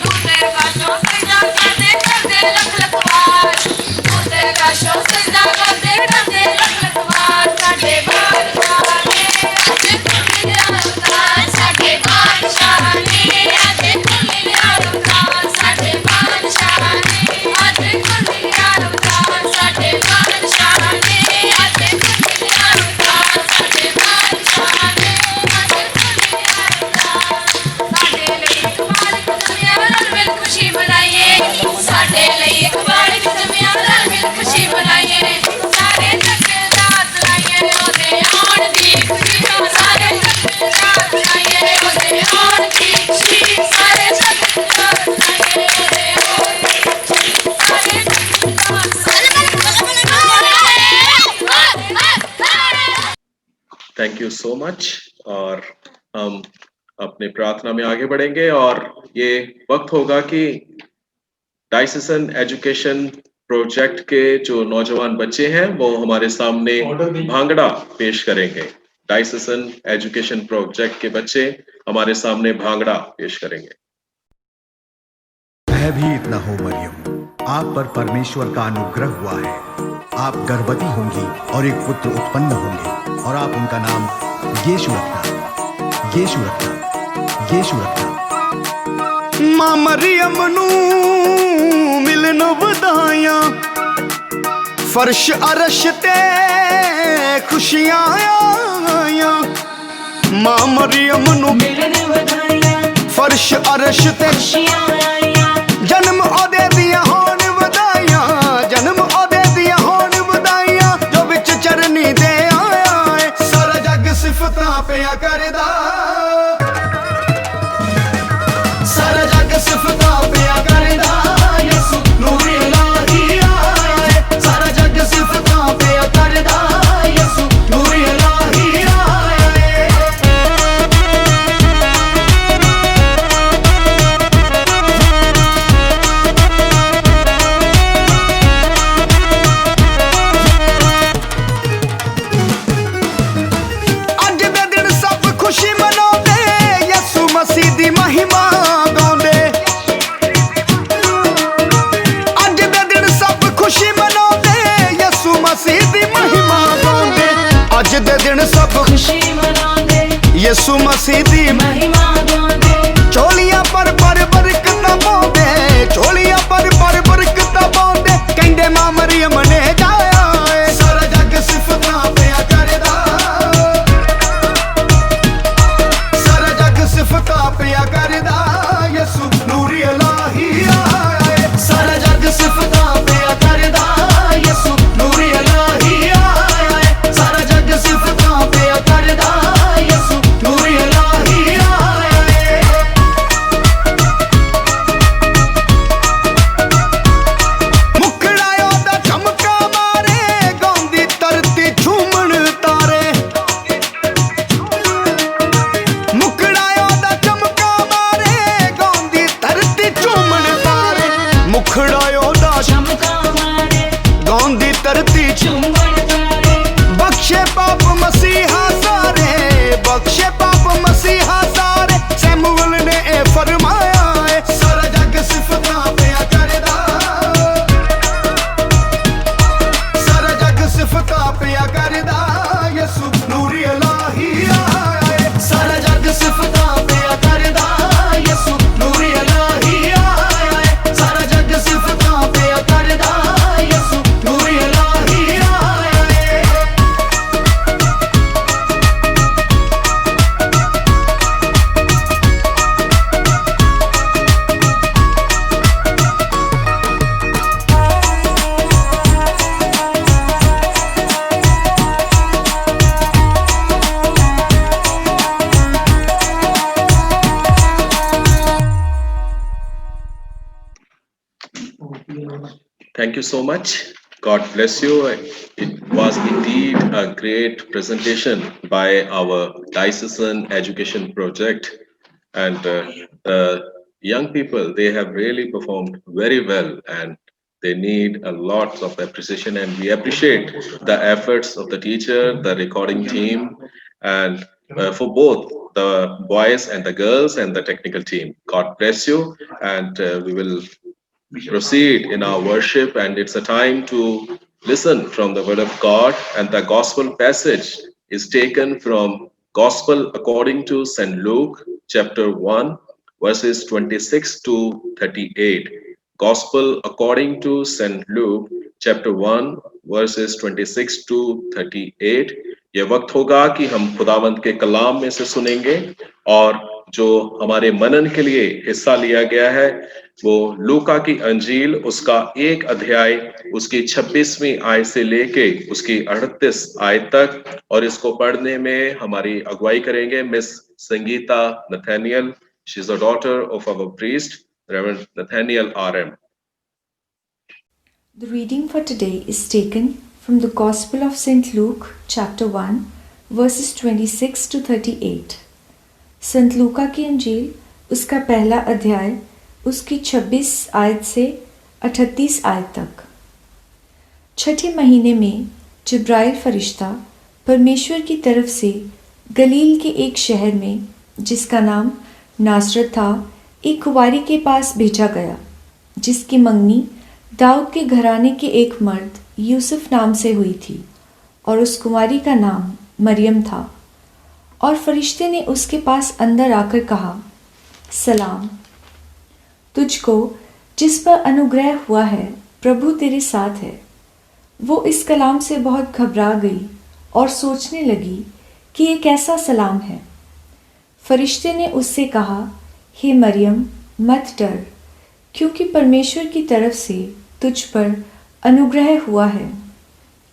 E: दूसरे काशों सजदा करदे लख लख वार, दूसरे काशों सजदा करदे लख लख वार, साडे बादशाह ने अज खुल अवतार, साडे बादशाह ने अज खुल अवतार, साडे बादशाह ने अज खुल अवतार, साडे बादशाह ने अज खुल अवतार, साडे बादशाह ने अज खुल अवतार। साडे ਲਈ ਇੱਕ ਬਾਲਕ ਜੰਮਿਆ ਰਲ ਮਿਲ ਖੁਸ਼ੀ ਮਨਾਈਏ, ਸਾਡੇ ਲਈ ਇੱਕ ਬਾਲਕ ਜੰਮਿਆ ਰਲ ਮਿਲ ਖੁਸ਼ੀ ਮਨਾਈਏ, ਸਾਰੇ ਜੱਗ ਰਾਤ ਲਾਈਏ ਉਹਦੇ ਆਉਣ ਦੀ ਖੁਸ਼ੀ, ਸਾਰੇ ਜੱਗ ਰਾਤ ਲਾਈਏ ਉਹਦੇ ਆਉਣ ਦੀ ਖੁਸ਼ੀ, ਸਾਰੇ ਜੱਗ ਰਾਤ ਲਾਈਏ ਉਹਦੇ ਆਉਣ ਦੀ ਖੁਸ਼ੀ, ਸਾਰੇ ਜੱਗ
B: थैंक यू सो मच। और हम अपने प्रार्थना में आगे बढ़ेंगे और ये वक्त होगा कि डायसेसन एजुकेशन प्रोजेक्ट के जो नौजवान बच्चे हैं वो हमारे सामने भांगड़ा पेश करेंगे। डायसेसन एजुकेशन प्रोजेक्ट के बच्चे हमारे सामने भांगड़ा पेश करेंगे।
I: भयभीत न हो मरियम, आप पर परमेश्वर का अनुग्रह हुआ है। आप गर्भवती होंगी और एक पुत्र उत्पन्न होंगे और आप उनका नाम यीशु रखना, यीशु रखना, यीशु रखना।
C: मां मरियम नू मिलन वधाइयां, फर्श अरश ते खुशियां आइयां। मां मरियम नू मिलन वधाइयां, फर्श अरश ते खुशियां आइयां। जन्म ओदे दियां होण वधाइयां, जन्म ओदे दियां होण वधाइयां, जो विच चरनी दे आया है। सारा जग सिफतां पिया करदा, सारा जग सिफतां पिया करदा, यसू नूर इलाही आया है। सारा जग सिफतां पिया करदा, यसू नूर इलाही आया है। अज दे दिन सब खुशी मनाउंदे, यसू मसीह दी महिमा गाउंदे। अज दे दिन सब खुशी मनाउंदे, यसू मसीह दी महिमा गाउंदे। अज दे दिन सब खुशी मनाउंदे, यसू मसीह दी महिमा गाउंदे। चोलियां पर बरकतां पाउंदे, चोलियां पर बरकतां पाउंदे। कहंदे मां मरियम ने जाया है। सारा जग सिफतां पिया करदा, सारा जग सिफतां पिया करदा, यसू नूर इलाही आया है। सारा जग सिफतां पिया करदा, यसू नूर इलाही आया है। सारा जग सिफतां पिया करदा, यसू नूर इलाही आया है। मुखड़ायो दा चमका मारे, गाउंदी धरती झूमण तारे। मुखड़ायो दा चमका मारे, गाउंदी धरती झूमण तारे। मुखड़ायो दा चमका मारे, गाउंदी धरती झूमण तारे। बख्शे पाप मसीहा सारे, बख्शे पाप मसीहा सारे। सैमुअल ने ए फरमाया है। सारा जग सिफतां पिया करदा, सारा जग सिफतां पिया करदा, यसू नूर इलाही आया है। सारा जग सिफतां पिया करदा, यसू नूर इलाही आया है। सारा जग सिफतां पिया करदा, यसू नूर इलाही आया है।
B: Thank you so much. God bless you. It was indeed a great presentation by our diocesan education project, and the young people, they have really performed very well, and they need a lot of appreciation, and we appreciate the efforts of the teacher, the recording team, and for both the boys and the girls and the technical team. God bless you, and we will proceed in our worship, and it's a time to listen from the word of God, and the gospel passage is taken from Gospel according to St. Luke chapter 1 verses 26 to 38. Gospel according to St. Luke chapter 1 verses 26 to 38. ये वक्त होगा कि हम खुदावंद के कलाम में से सुनेंगे, और जो हमारे मनन के लिए हिस्सा लिया गया है वो लूका की अंजील उसका 1 अध्याय उसकी 26वीं आयत से लेके उसकी 38 आयत तक, और इसको पढ़ने में हमारी अगुवाई करेंगे miss Sangeeta Nathaniel. She is the daughter of our priest reverend Nathaniel RM.
J: The reading for today is taken from the Gospel of St. Luke, chapter 1, verses 26 to 38. संत लूका की अंजील उसका पहला अध्याय उसकी 26 आयत से 38 आयत तक। छठे महीने में जिब्राइल फरिश्ता परमेश्वर की तरफ से गलील के एक शहर में जिसका नाम नासरत था एक कुंवारी के पास भेजा गया जिसकी मंगनी दाऊद के घराने के एक मर्द यूसुफ नाम से हुई थी और उस कुमारी का नाम मरियम था। और फरिश्ते ने उसके पास अंदर आकर कहा, सलाम तुझको जिस पर अनुग्रह हुआ है, प्रभु तेरे साथ है। वो इस कलाम से बहुत घबरा गई और सोचने लगी कि ये कैसा सलाम है। फरिश्ते ने उससे कहा, हे मरियम मत डर, क्योंकि परमेश्वर की तरफ से तुझ पर अनुग्रह हुआ है।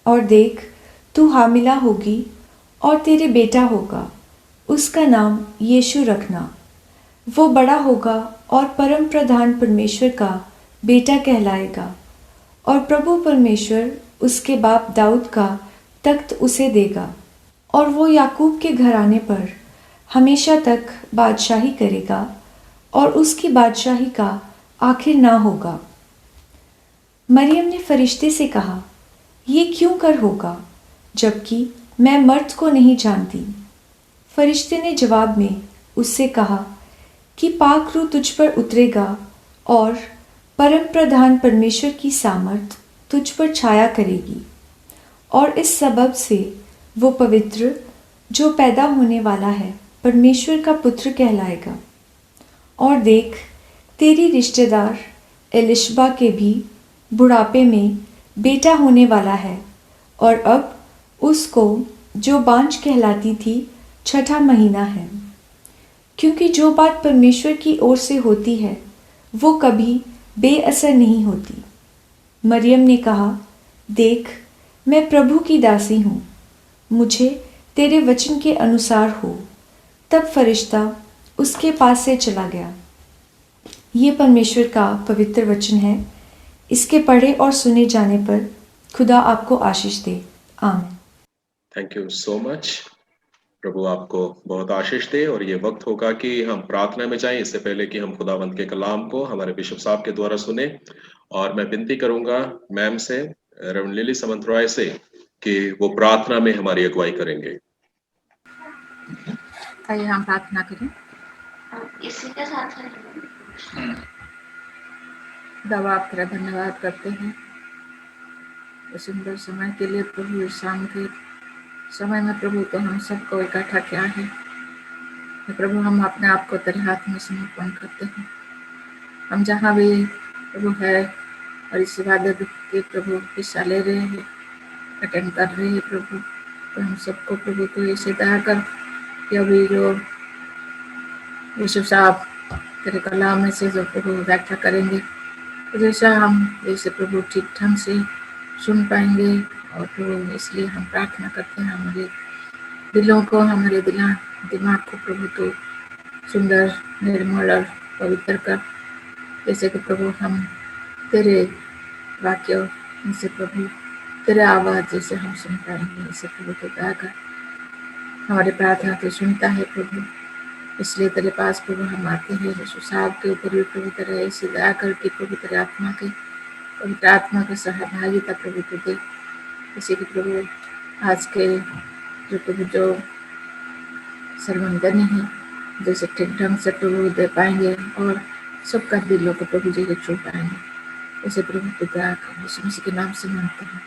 J: और देख तू हामिला होगी और तेरे बेटा होगा, उसका नाम यीशु रखना। वो बड़ा होगा और परम प्रधान परमेश्वर का बेटा कहलाएगा, और प्रभु परमेश्वर उसके बाप दाऊद का तख्त उसे देगा, और वो याकूब के घराने पर हमेशा तक बादशाही करेगा, और उसकी बादशाही का आखिर ना होगा। मरियम ने फरिश्ते से कहा, ये क्यों कर होगा, जबकि मैं मर्द को नहीं जानती। फरिश्ते ने जवाब में उससे कहा कि पाक रूह तुझ पर उतरेगा और परम प्रधान परमेश्वर की सामर्थ तुझ पर छाया करेगी, और इस सबब से वो पवित्र जो पैदा होने वाला है परमेश्वर का पुत्र कहलाएगा। और देख तेरी रिश्तेदार एलिशबा के भी बुढ़ापे में बेटा होने वाला है, और अब उसको जो बांझ कहलाती थी 6ठा महीना है, क्योंकि जो बात परमेश्वर की ओर से होती है वो कभी बेअसर नहीं होती। मरियम ने कहा, देख मैं प्रभु की दासी हूँ, मुझे तेरे वचन के अनुसार हो। तब फरिश्ता उसके पास से चला गया। ये परमेश्वर का पवित्र वचन है। इसके पढ़े और सुने जाने पर खुदा आपको आशीष दे। आमीन।
B: Thank you so much. प्रभु आपको बहुत आशीष दे। और ये वक्त होगा कि हम प्रार्थना में जाएं। इससे पहले कि हम खुदावंत के कलाम को हमारे बिशप साहब के द्वारा सुने, और मैं विनती करूंगा मैम से, रेवरेंड लिली समंत रॉय से, कि वो प्रार्थना में हमारी अगुवाई करेंगे।
K: आइए हम प्रार्थना करें।
E: इसी के साथ
K: दवा आपका धन्यवाद करते हैं इस सुंदर समय के लिए प्रभु। इस शाम के समय में प्रभु तो हम सबको इकट्ठा किया है प्रभु, हम अपने आप को तेरे हाथ में समर्पण करते हैं। हम जहाँ भी प्रभु है और इस इबादत के प्रभु हिस्सा ले रहे हैं, अटेंड कर रहे हैं प्रभु, तो हम सबको प्रभु तो ऐसे दया कर कि अभी जो यूसुफ साहब तेरे कलाम में से जो प्रभु व्याख्या करेंगे, तो जैसा हम जैसे प्रभु ठीक ढंग से सुन पाएंगे। और प्रभु इसलिए हम प्रार्थना करते हैं, हमारे दिलों को, हमारे दिमाग को प्रभु तो सुंदर, निर्मल और पवित्र कर, जैसे कि प्रभु हम तेरे वाक्य से प्रभु तेरे आवाज़ जैसे हम सुन पाएंगे, इसे प्रभु तो दया कर। हमारी प्रार्थना तो सुनता है प्रभु, इसलिए तेरे पास प्रभु हम आते हैं। यीशु साहब के ऊपर भी प्रभु तेरे ऐसी दया करके प्रभु तेरे आत्मा के पवित्र आत्मा की सहभागिता प्रभु तो दे, इसी की प्रभु आज के जो प्रभु जो सरमंदनी है जैसे ठीक ढंग से प्रभु दे पाएंगे और सबका दिलों को प्रभु जी के छू पाएंगे, इसे प्रभु तो दया कर। यीशु मसीह के नाम से मांगते हैं,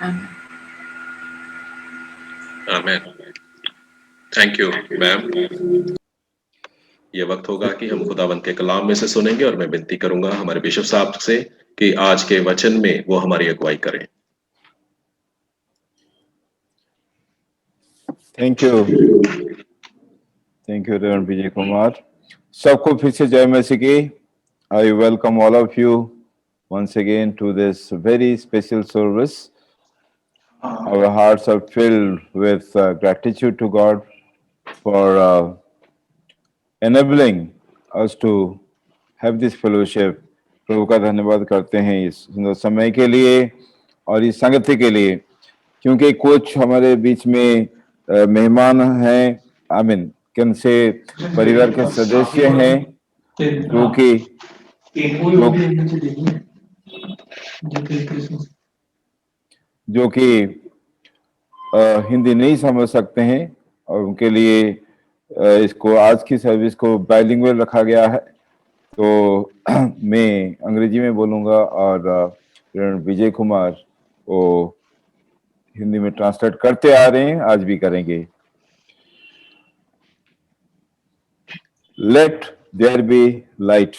K: आमीन।
B: आमीन। Thank you ma'am. ये वक्त होगा कि हम खुदावंत के कलाम में से सुनेंगे, और मैं विनती करूंगा हमारे बिशप साहब से कि आज के वचन में वो हमारी अगुवाई करें।
A: Thank you reverend Vijay Kumar. सबको फिर से जय मसीह की। I welcome all of you once again to this very special service. Our hearts are filled with gratitude to God for enabling us to have this fellowship. प्रभु का धन्यवाद करते हैं इस सुंदर समय के लिए और इस संगति के लिए, क्योंकि कुछ हमारे बीच में मेहमान हैं, आमीन, कौन से परिवार के सदस्य हैं जो कि हिंदी नहीं समझ सकते हैं, और उनके लिए इसको आज की सर्विस को बाइलिंगुअल रखा गया है। तो मैं अंग्रेजी में बोलूंगा और विजय कुमार वो हिंदी में ट्रांसलेट करते आ रहे हैं, आज भी करेंगे। Let there be light.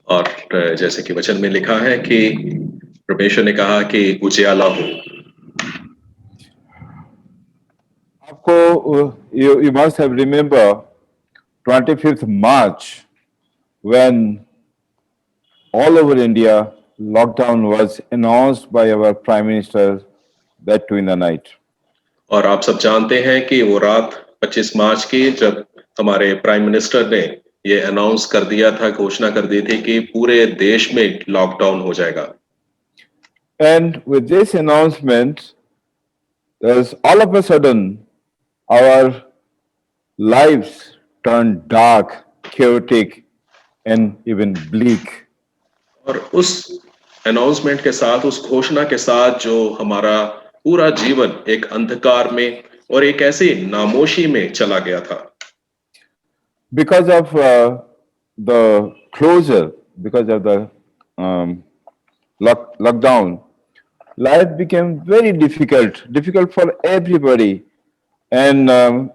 B: और जैसे कि वचन में लिखा है कि परमेश्वर ने कहा कि उजियाला हो।
A: आपको you must have remember 25th March when all over India lockdown was announced by our Prime Minister, that too in the night.
B: और आप सब जानते हैं कि वो रात 25 मार्च की जब हमारे प्राइम मिनिस्टर ने ये अनाउंस कर दिया था, घोषणा कर दी थी कि पूरे देश में लॉकडाउन हो जाएगा।
A: And with this announcement, there's all of a sudden our lives turned dark, chaotic, and even bleak.
B: और उस अनाउंसमेंट के साथ, उस घोषणा के साथ जो हमारा पूरा जीवन एक अंधकार में और एक ऐसी नामोशी में चला गया था।
A: Because of the closure, because of the lockdown, life became very difficult for everybody. And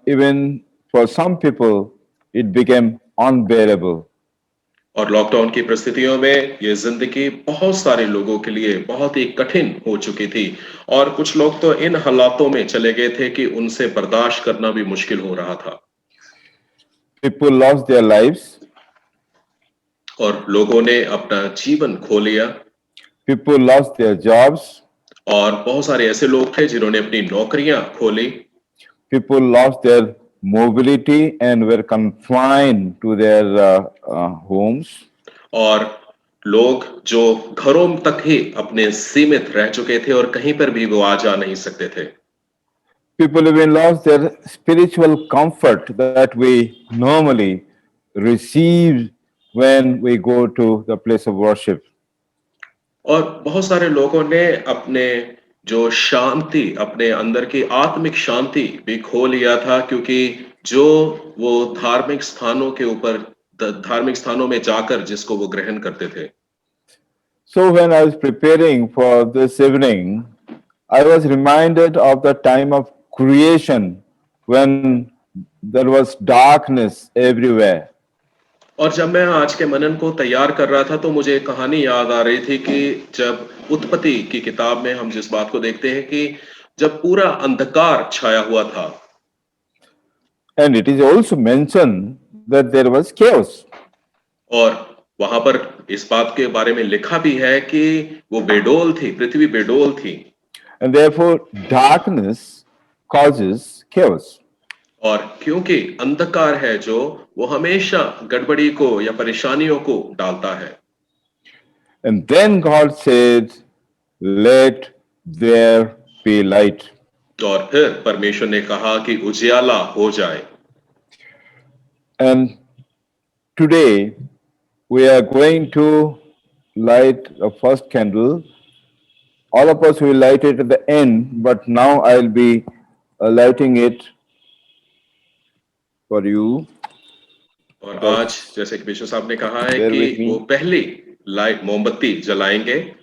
A: even for some people, it became unbearable.
B: और लॉकडाउन की परिस्थितियों में ये जिंदगी बहुत सारे लोगों के लिए बहुत ही कठिन हो चुकी थी और कुछ लोग तो इन हालातों में चले गए थे कि उनसे बर्दाश्त करना भी मुश्किल हो रहा था।
A: People lost their lives.
B: और लोगों ने अपना जीवन खो लिया।
A: People lost their jobs.
B: और बहुत सारे ऐसे लोग थे जिन्होंने अपनी नौकरियां खो ली।
A: People lost their mobility and were confined to their homes.
B: और लोग जो घरों तक ही अपने सीमित रह चुके थे और कहीं पर भी वो आ जा नहीं सकते थे।
A: People even lost their spiritual comfort that we normally receive when we go to the place of worship.
B: और बहुत सारे लोगों ने अपने जो शांति, अपने अंदर की आत्मिक शांति भी खो लिया था, क्योंकि जो वो धार्मिक स्थानों में जाकर जिसको वो ग्रहण करते थे।
A: So when I was preparing for this evening, I was reminded of the time of creation when there was darkness everywhere.
B: और जब मैं आज के मनन को तैयार कर रहा था तो मुझे एक कहानी याद आ रही थी कि जब उत्पत्ति की किताब में हम जिस बात को देखते हैं कि जब पूरा अंधकार छाया हुआ था।
A: And it is also mentioned that there was chaos.
B: और वहां पर इस बात के बारे में लिखा भी है कि वो बेडोल थी, पृथ्वी बेडोल थी।
A: And therefore darkness causes chaos.
B: और क्योंकि अंधकार है जो, वो हमेशा गड़बड़ी को या परेशानियों को डालता है।
A: And then God said, let there be light.
B: और फिर परमेश्वर ने कहा कि उजियाला हो जाए।
A: And today we are going to light the first candle. All of us will light it at the end, but now I'll be lighting it for you.
B: और आज जैसे कि बिशप साहब ने कहा है कि वो पहली लाइट मोमबत्ती जलाएंगे।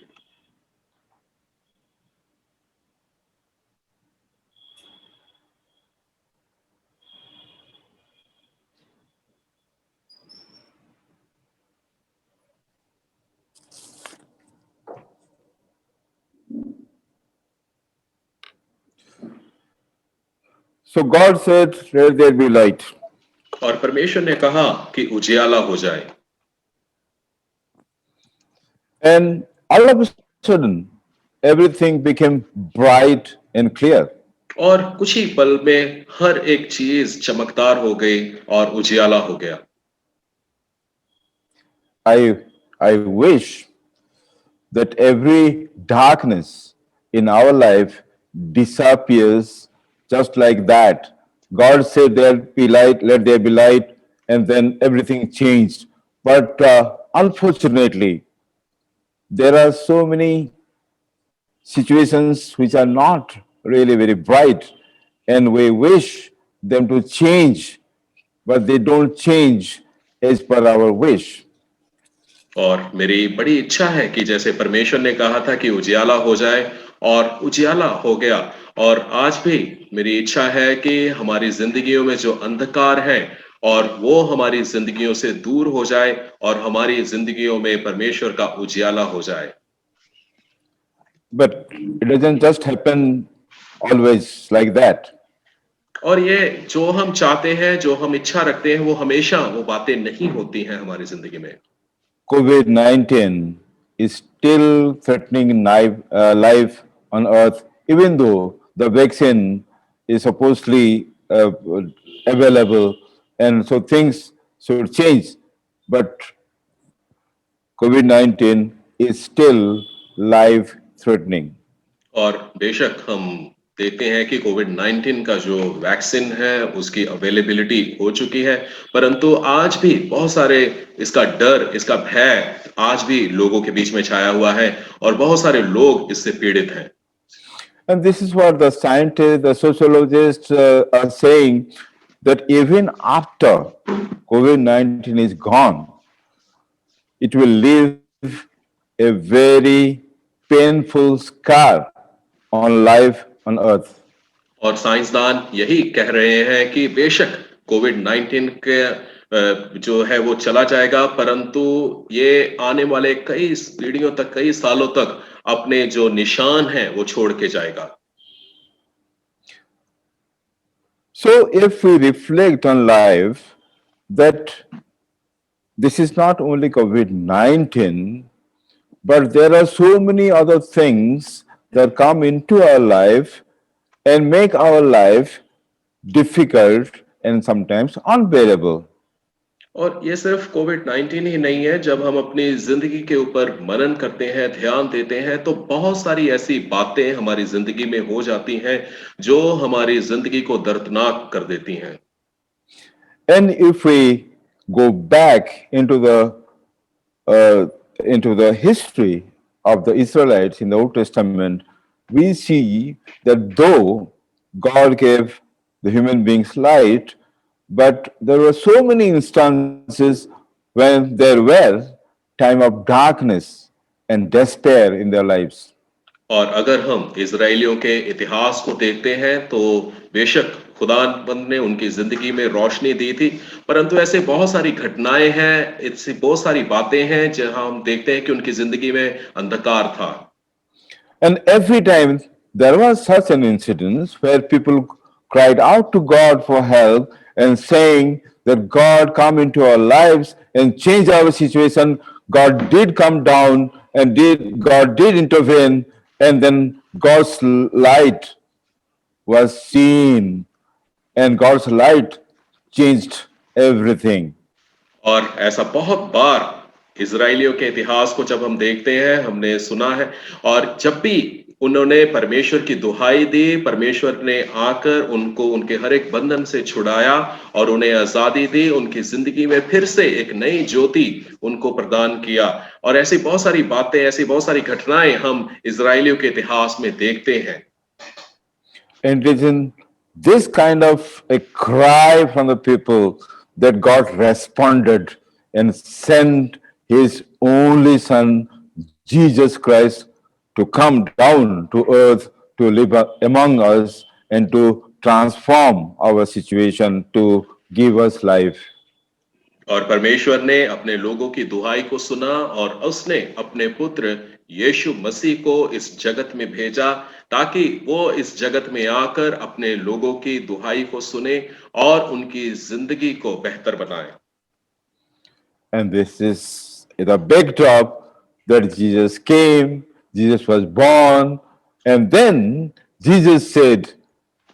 A: So God said, let there be light.
B: और परमेश्वर ने कहा कि उजियाला हो जाए।
A: And all of a sudden, everything became bright and clear.
B: और कुछ ही पल में हर एक चीज चमकदार हो गई और उजियाला हो गया।
A: I wish that every darkness in our life disappears just like that. God said there be light, let there be light, and then everything changed. But unfortunately, there are so many situations which are not really very bright, and we wish them to change but they don't change as per our wish.
B: और मेरी बड़ी इच्छा है कि जैसे परमेश्वर ने कहा था कि उजियाला हो जाए और उजियाला हो गया, और आज भी मेरी इच्छा है कि हमारी जिंदगियों में जो अंधकार है और वो हमारी जिंदगियों से दूर हो जाए और हमारी जिंदगियों में परमेश्वर का उजियाला हो जाए।
A: But it doesn't just happen always like that.
B: और ये जो हम चाहते हैं, जो हम इच्छा रखते हैं, वो हमेशा वो बातें नहीं होती हैं हमारी जिंदगी में।
A: COVID-19 is still threatening life on Earth, even though the vaccine is supposedly available, and so things should change. But COVID-19 is still life threatening.
B: और बेशक हम देखते हैं कि कोविड-19 का जो वैक्सीन है उसकी अवेलेबिलिटी हो चुकी है, परंतु आज भी बहुत सारे इसका डर, इसका भय आज भी लोगों के बीच में छाया हुआ है और बहुत सारे लोग इससे पीड़ित हैं।
A: And this is what the scientists, the sociologists are saying, that even after COVID-19 is gone, it will leave a very painful scar on life on earth.
B: और साइंसदान यही कह रहे हैं कि बेशक कोविड-19 के जो है वो चला जाएगा, परंतु ये आने वाले कई पीढ़ियों तक, कई सालों तक अपने जो निशान हैं वो छोड़ के जाएगा।
A: So if we reflect on life, that this is not only COVID-19, but there are so many other things that come into our life and make our life difficult and sometimes unbearable.
B: और ये सिर्फ कोविड-19 ही नहीं है, जब हम अपनी जिंदगी के ऊपर मनन करते हैं, ध्यान देते हैं, तो बहुत सारी ऐसी बातें हमारी जिंदगी में हो जाती हैं जो हमारी जिंदगी को दर्दनाक कर देती हैं।
A: And if we go back into the history of the Israelites in the Old Testament, we see that though God gave the human beings light, but there were so many instances when there were time of darkness and despair in their lives.
B: और अगर हम इजरायलियों के इतिहास को देखते हैं तो बेशक खुदाबंद ने उनकी जिंदगी में रोशनी दी थी, परंतु ऐसे बहुत सारी घटनाएं हैं, ऐसी बहुत सारी बातें हैं जहां हम देखते हैं कि उनकी जिंदगी में अंधकार था।
A: And every time there was such an incident where people cried out to God for help and saying that God come into our lives and change our situation. God did come down and God did intervene, and then God's light was seen and God's light changed everything.
B: और ऐसा बहुत बार इजरायलियों के इतिहास को जब हम देखते हैं, हमने सुना है, और जब भी उन्होंने परमेश्वर की दुहाई दी, परमेश्वर ने आकर उनको उनके हर एक बंधन से छुड़ाया और उन्हें आजादी दी, उनकी जिंदगी में फिर से एक नई ज्योति उनको प्रदान किया। और ऐसी बहुत सारी बातें, ऐसी बहुत सारी घटनाएं हम इजरायलियों के इतिहास में देखते हैं।
A: And it is in this kind of a cry from the people that God responded and sent his only son, Jesus Christ, to come down to earth, to live among us, and to transform our situation, to give us life.
B: और परमेश्वर ने अपने लोगों की दुहाई को सुना और उसने अपने पुत्र यीशु मसीह को इस जगत में भेजा ताकि वो इस जगत में आकर अपने लोगों की दुहाई को सुने और उनकी जिंदगी को बेहतर बनाए।
A: And this is the backdrop that Jesus came, Jesus was born, and then Jesus said,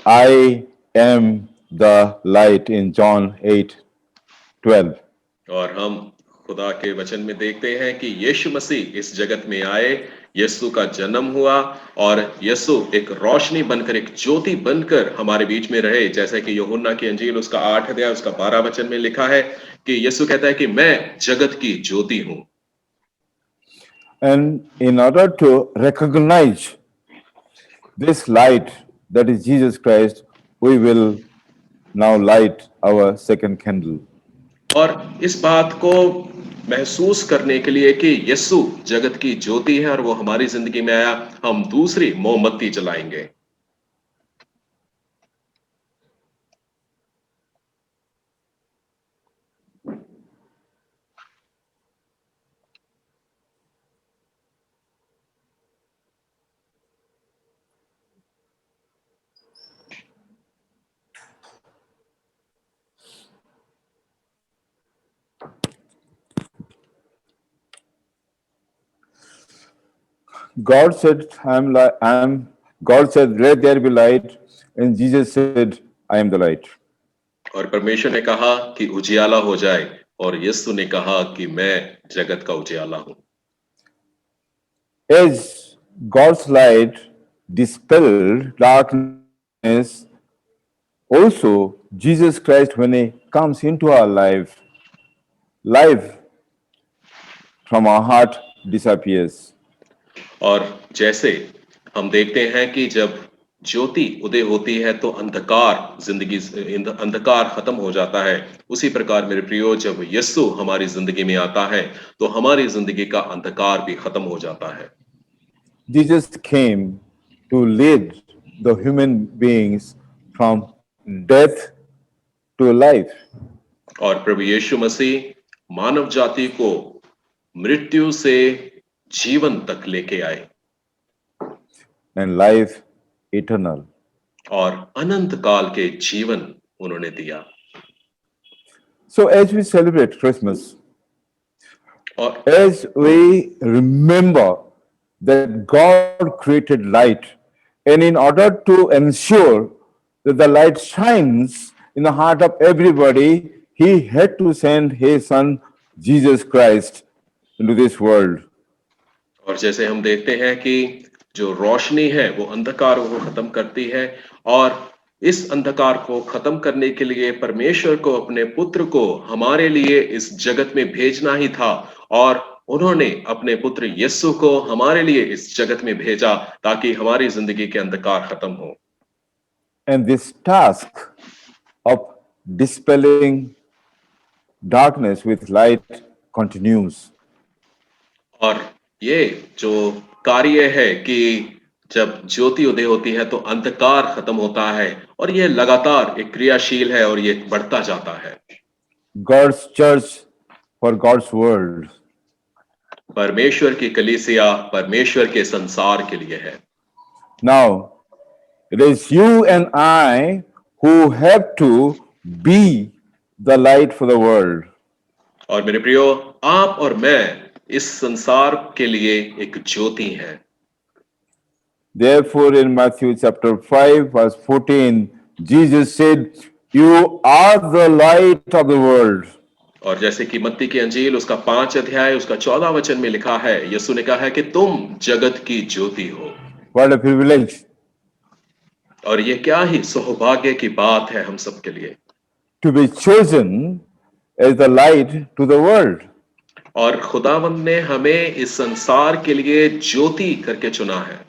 A: I am the light in John 8:12.
B: और हम खुदा के वचन में देखते हैं कि यीशु मसीह इस जगत में आए, यीशु का जन्म हुआ और यीशु एक रोशनी बनकर, एक ज्योति बनकर हमारे बीच में रहे, जैसा कि यूहन्ना की अंजील उसका 8 अध्याय उसका 12 वचन में लिखा है कि यीशु कहता है कि मैं जगत की ज्योति हूं।
A: And in order to recognize this light that is Jesus Christ, we will now light our second candle.
B: और इस बात को महसूस करने के लिए कि यीशु जगत की ज्योति है और वो हमारी जिंदगी में आया, हम दूसरी मोमबत्ती जलाएंगे।
A: God said, God said, let there be light. And Jesus said, I am the light.
B: और परमेश्वर ने कहा कि उजियाला हो जाए और यीशु ने कहा कि मैं जगत का उजियाला हूं।
A: As God's light dispelled darkness, also Jesus Christ, when he comes into our life from our heart disappears.
B: और जैसे हम देखते हैं कि जब ज्योति उदय होती है तो अंधकार खत्म हो जाता है, उसी प्रकार मेरे प्रियो जब यीशु हमारी जिंदगी में आता है तो हमारी जिंदगी का अंधकार भी खत्म हो जाता है।
A: Jesus came to lead the human beings from death to life.
B: और प्रभु यीशु मसीह मानव जाति को मृत्यु से जीवन तक लेके आए
A: And life eternal.
B: और अनंत काल के जीवन उन्होंने दिया।
A: So as we celebrate Christmas,
B: और
A: as we remember that God created light, and in order to ensure that the light shines in the heart of everybody, he had to send his son Jesus Christ into this world.
B: और जैसे हम देखते हैं कि जो रोशनी है वो अंधकार को खत्म करती है, और इस अंधकार को खत्म करने के लिए परमेश्वर को अपने पुत्र को हमारे लिए इस जगत में भेजना ही था, और उन्होंने अपने पुत्र यीशु को हमारे लिए इस जगत में भेजा ताकि हमारी जिंदगी के अंधकार खत्म हो।
A: And this task of dispelling darkness with light continues.
B: और ये जो कार्य है कि जब ज्योति उदय होती है तो अंधकार खत्म होता है, और ये लगातार एक क्रियाशील है और ये बढ़ता जाता है।
A: God's church for God's world.
B: परमेश्वर की कलीसिया परमेश्वर के संसार के लिए है।
A: Now, it is you and I who have to be the light for the world.
B: और मेरे प्रियो, आप और मैं इस संसार के लिए एक ज्योति हैं।
A: Therefore, in Matthew chapter 5, verse 14, Jesus said, "You are the light of the world."
B: और जैसे कि मत्ती की अंजील उसका 5 अध्याय उसका 14 वचन में लिखा है, यीशु ने कहा है कि तुम जगत की ज्योति हो।
A: What a privilege!
B: और ये क्या ही सौभाग्य की बात है हम सब के लिए।
A: To be chosen as the light to the world.
B: और खुदावंद ने हमें इस संसार के लिए ज्योति करके चुना है।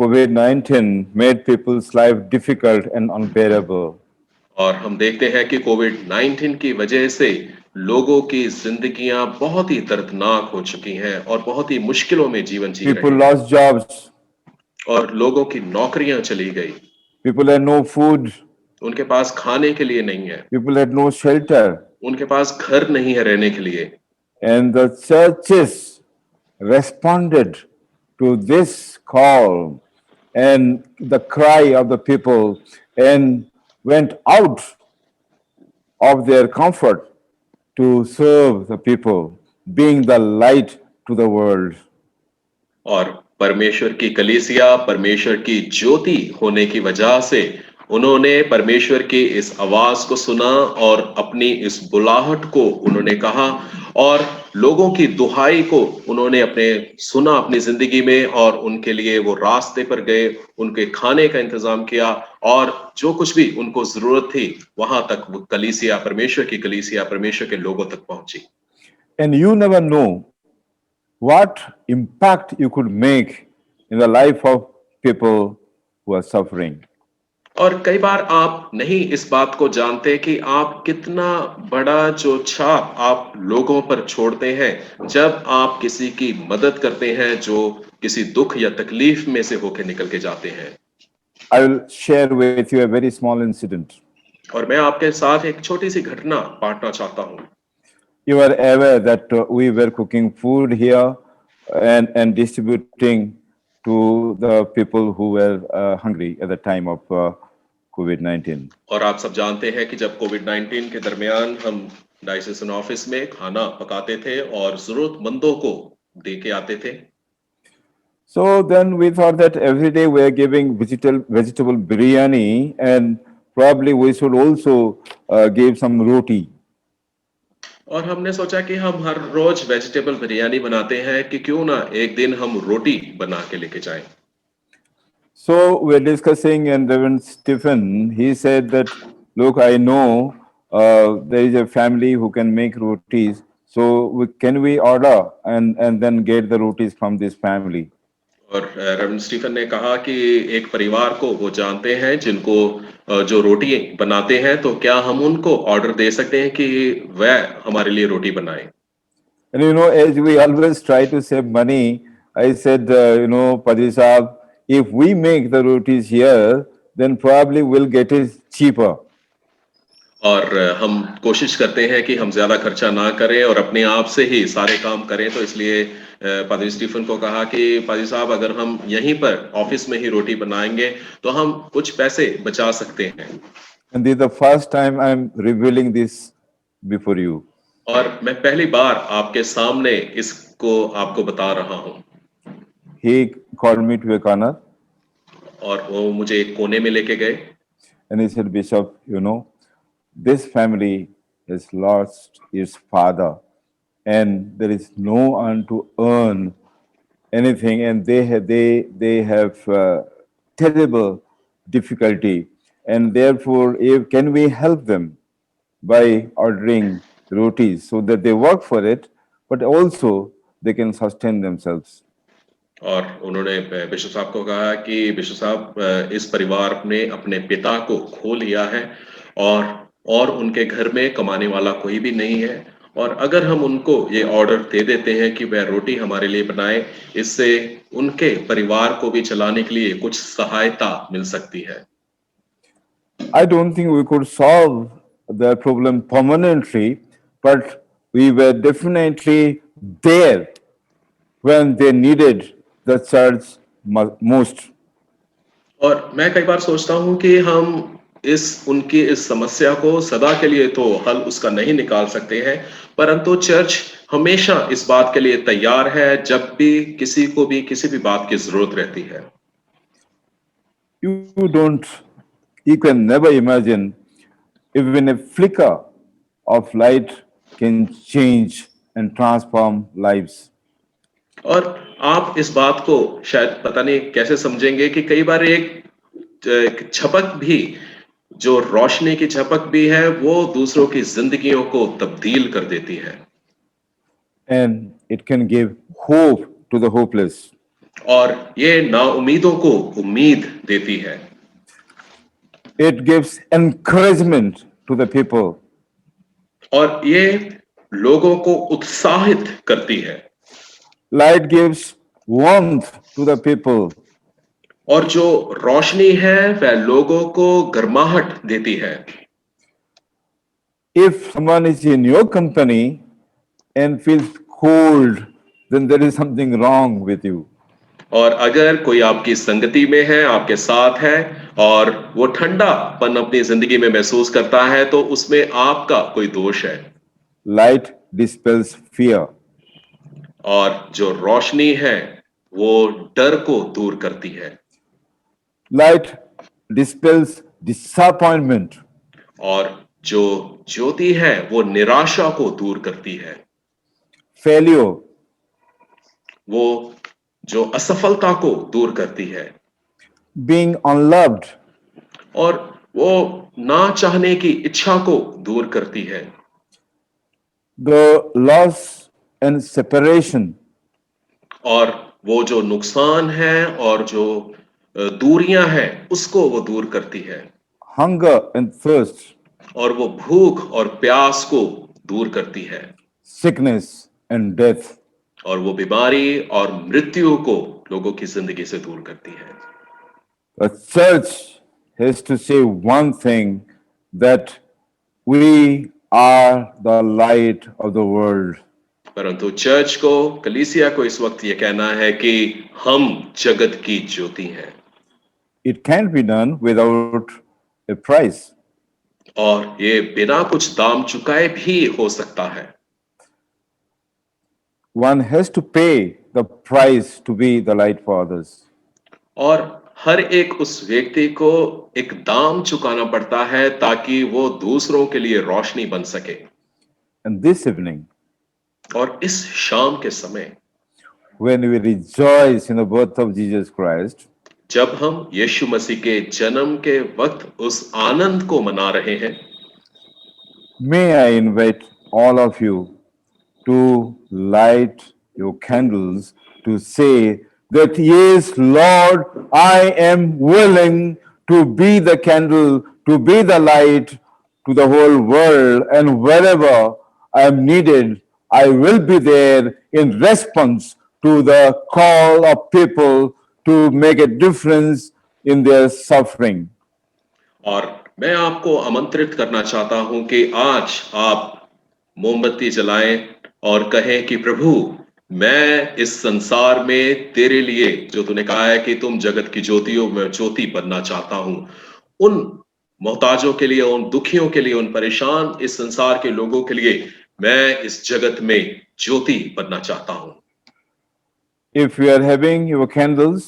A: COVID-19 made people's life difficult and unbearable.
B: और हम देखते हैं कि कोविड-19 की वजह से लोगों की जिंदगियां बहुत ही दर्दनाक हो चुकी हैं और बहुत ही मुश्किलों में जीवन जी रहे
A: People
B: हैं।
A: lost jobs.
B: और लोगों की नौकरियां चली गई।
A: People had no food.
B: उनके पास खाने के लिए नहीं है।
A: People had no shelter.
B: उनके पास घर नहीं है रहने के लिए।
A: And the churches responded to this call and the cry of the people and went out of their comfort to serve the people, being the light to the world.
B: और परमेश्वर की कलीसिया परमेश्वर की ज्योति होने की वजह से उन्होंने परमेश्वर की इस आवाज को सुना और अपनी इस बुलाहट को उन्होंने कहा और लोगों की दुहाई को उन्होंने सुना अपनी जिंदगी में, और उनके लिए वो रास्ते पर गए, उनके खाने का इंतजाम किया और जो कुछ भी उनको जरूरत थी वहां तक वो कलीसिया परमेश्वर की कलीसिया परमेश्वर के लोगों तक पहुंची।
A: And you never know what impact you could make in the life of people who are suffering.
B: और कई बार आप नहीं इस बात को जानते कि आप कितना बड़ा जो छाप आप लोगों पर छोड़ते हैं जब आप किसी की मदद करते हैं जो किसी दुख या तकलीफ में से होकर निकल के जाते हैं।
A: I will share with you a very small incident.
B: और मैं आपके साथ एक छोटी सी घटना बांटना चाहता हूँ।
A: You are aware that we were cooking food here and distributing to the people who were hungry at the time of COVID-19.
B: और आप सब जानते हैं कि जब कोविड-19 के दरमियान हम डायसेसन ऑफिस में खाना पकाते थे और जरूरतमंदों को दे के आते थे।
A: So then we thought that every day we are giving vegetable biryani, and probably we should also give some roti.
B: और हमने सोचा कि हम हर रोज वेजिटेबल बिरयानी बनाते हैं कि क्यों ना एक दिन हम रोटी बना के लेके जाएं।
A: So we're discussing, and Reverend Stephen, he said that, look, I know there is a family who can make rotis. So can we order and then get the rotis from this family?
B: और reverend Stephen ने कहा कि एक परिवार को वो जानते हैं जिनको जो रोटी बनाते हैं, तो क्या हम उनको ऑर्डर दे सकते हैं कि वह हमारे लिए रोटी बनाए।
A: And you know, as we always try to save money, I said, Padri Sahab, if we make the rotis here, then probably we'll get it cheaper.
B: और हम कोशिश करते हैं कि हम ज्यादा खर्चा ना करें और अपने आप से ही सारे काम करें, तो इसलिए पादरी स्टीफन को कहा कि पादरी साहब, अगर हम यहीं पर ऑफिस में ही रोटी बनाएंगे तो हम कुछ पैसे बचा सकते हैं।
A: And this is the first time I'm revealing this before you.
B: और मैं पहली बार आपके सामने इसको आपको बता रहा हूँ।
A: He called me to a corner.
B: और वो मुझे एक कोने में लेके गए।
A: And he said, Bishop, this family has lost its father, and there is no one to earn anything, and they have terrible difficulty, and therefore, can we help them by ordering rotis so that they work for it, but also they can sustain themselves.
B: और उन्होंने bishop साहब को कहा कि bishop साहब, इस परिवार ने अपने पिता को खो लिया है और उनके घर में कमाने वाला कोई भी नहीं है, और अगर हम उनको ये ऑर्डर दे देते हैं कि वह रोटी हमारे लिए बनाए, इससे उनके परिवार को भी चलाने के लिए कुछ सहायता मिल सकती है।
A: I don't think we could solve the problem permanently, but we were definitely there when they needed the church most.
B: और मैं कई बार सोचता हूँ कि हम उनकी इस समस्या को सदा के लिए तो हल उसका नहीं निकाल सकते हैं, परंतु चर्च हमेशा इस बात के लिए तैयार है जब भी किसी को भी किसी भी बात की जरूरत रहती है।
A: You can never imagine even a flicker of light can change and transform lives.
B: और आप इस बात को शायद पता नहीं कैसे समझेंगे कि कई बार एक झपक भी, जो रोशनी की झपक भी है, वो दूसरों की जिंदगियों को तब्दील कर देती है।
A: And it can give hope to the hopeless.
B: और ये नाउमीदों को उम्मीद देती है।
A: It gives encouragement to the people.
B: और ये लोगों को उत्साहित करती है।
A: Light gives warmth to the people.
B: और जो रोशनी है वह लोगों को गर्माहट देती है।
A: If someone is in your company and feels cold, then there is something wrong with you.
B: और अगर कोई आपकी संगति में है, आपके साथ है, और वो ठंडापन अपनी जिंदगी में महसूस करता है, तो उसमें आपका कोई दोष है।
A: Light dispels fear.
B: और जो रोशनी है वो डर को दूर करती है।
A: Light dispels disappointment.
B: और जो ज्योति है वो निराशा को दूर करती है।
A: Failure.
B: वो जो असफलता को दूर करती है।
A: Being unloved.
B: और वो ना चाहने की इच्छा को दूर करती है।
A: The loss and separation.
B: और वो जो नुकसान है और जो दूरियां हैं उसको वो दूर करती है,
A: hunger and thirst,
B: और वो भूख और प्यास को दूर करती है,
A: sickness and death.
B: और वो बीमारी और मृत्यु को लोगों की जिंदगी से दूर करती है।
A: The church has to say one thing, that we are the light of the world.
B: परंतु चर्च को, कलीसिया को इस वक्त ये कहना है कि हम जगत की ज्योति हैं,
A: It can't be done without a price.
B: और ये बिना कुछ दाम चुकाए भी हो सकता है।
A: One has to pay the price to be the light for others.
B: और हर एक उस व्यक्ति को एक दाम चुकाना पड़ता है ताकि वो दूसरों के लिए रोशनी बन सके।
A: And this evening,
B: और इस शाम के समय
A: when we rejoice in the birth of Jesus Christ,
B: जब हम यीशु मसीह के जन्म के वक्त उस आनंद को मना रहे हैं,
A: may I invite all of you to light your candles, to say that, yes, Lord, I am willing to be the candle, to be the light to the whole world, and wherever I am needed, I will be there in response to the call of people to make a difference in their suffering.
B: और मैं आपको आमंत्रित करना चाहता हूं कि आज आप मोमबत्ती जलाएं और कहें कि प्रभु, मैं इस संसार में तेरे लिए, जो तूने कहा है कि तुम जगत की ज्योतियों में ज्योति बनना चाहता हूं, उन मोहताजों के लिए, उन दुखियों के लिए, उन परेशान इस संसार के लोगों के लिए मैं इस जगत में ज्योति बनना चाहता हूं।
A: If you are having your candles,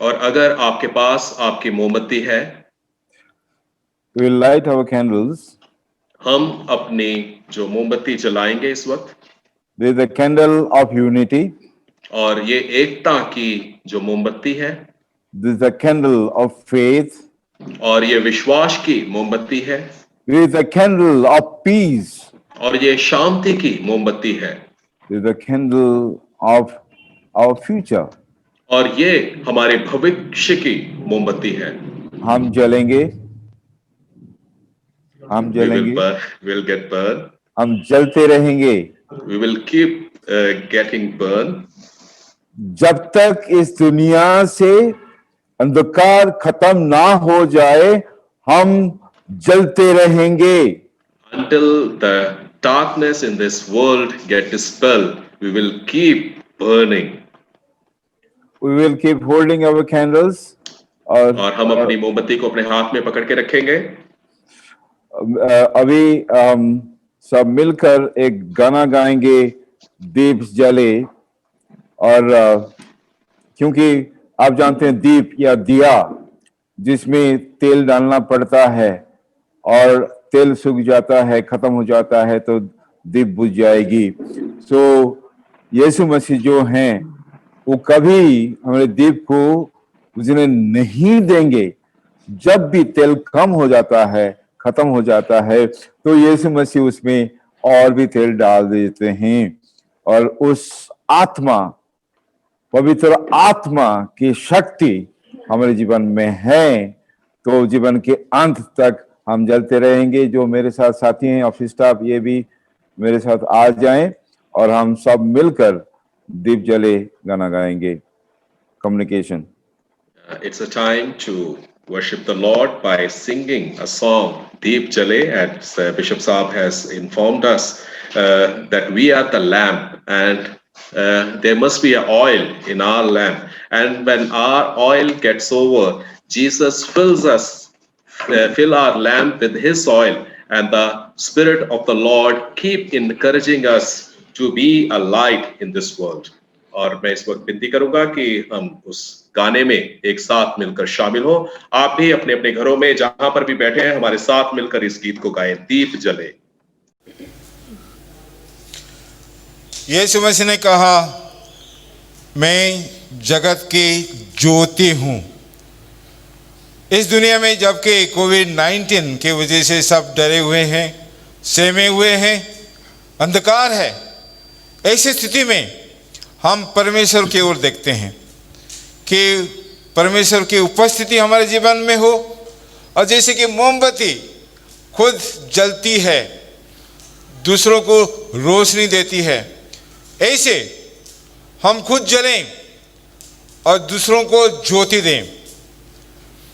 B: और अगर आपके पास आपकी मोमबत्ती है,
A: we will light our candles.
B: हम अपनी जो मोमबत्ती जलाएंगे इस वक्त,
A: There is a candle of unity.
B: और ये एकता की जो मोमबत्ती है,
A: There is a candle of faith.
B: और ये विश्वास की मोमबत्ती है,
A: There is a candle of peace.
B: और ये शांति की मोमबत्ती है,
A: There is a candle of our future.
B: और ये हमारे भविष्य की मोमबत्ती है।
A: हम जलेंगे, हम जलेंगे,
B: We'll get burned.
A: हम जलते रहेंगे
B: We will keep getting burned
A: जब तक इस दुनिया से अंधकार खत्म ना हो जाए, हम जलते रहेंगे।
B: until the darkness in this world get dispelled. We will keep burning.
A: We will keep holding our candles. और
B: हम अपनी मोमबत्ती को अपने हाथ में पकड़ के रखेंगे।
A: अभी हम सब मिलकर एक गाना गाएंगे, दीप जले। और क्योंकि आप जानते हैं दीप या दिया जिसमें तेल डालना पड़ता है और तेल सूख जाता है, खत्म हो जाता है तो दीप बुझ जाएगी। सो यीशु मसीह जो हैं वो कभी हमारे दीप को बुझने नहीं देंगे। जब भी तेल कम हो जाता है, खत्म हो जाता है, तो यीशु मसीह उसमें और भी तेल डाल देते हैं और उस आत्मा, पवित्र आत्मा की शक्ति हमारे जीवन में है, तो जीवन के अंत तक हम जलते रहेंगे। जो मेरे साथ साथी हैं ऑफिस स्टाफ, ये भी मेरे साथ आ जाएं और हम सब मिलकर दीप जले गाना गाएंगे। Communication.
B: It's a time to worship the Lord by singing a song, Deep Jale, as Bishop Saab has informed us that we are the lamp, and there must be an oil in our lamp, and when our oil gets over, Jesus fills us, fill our lamp with His oil, and the Spirit of the Lord keep encouraging us to be a light in this world. और मैं इस वक्त विनती करूंगा कि हम उस गाने में एक साथ मिलकर शामिल हो। आप भी अपने अपने घरों में जहां पर भी बैठे हैं हमारे साथ मिलकर इस गीत को गाएं, दीप जले।
L: यीशु मसीह ने कहा, मैं जगत की ज्योति हूं। इस दुनिया में जबकि कोविड-19 की वजह से सब डरे हुए हैं, सहमे हुए हैं, अंधकार है, ऐसी स्थिति में हम परमेश्वर की ओर देखते हैं कि परमेश्वर की उपस्थिति हमारे जीवन में हो। और जैसे कि मोमबत्ती खुद जलती है, दूसरों को रोशनी देती है, ऐसे हम खुद जलें और दूसरों को ज्योति दें।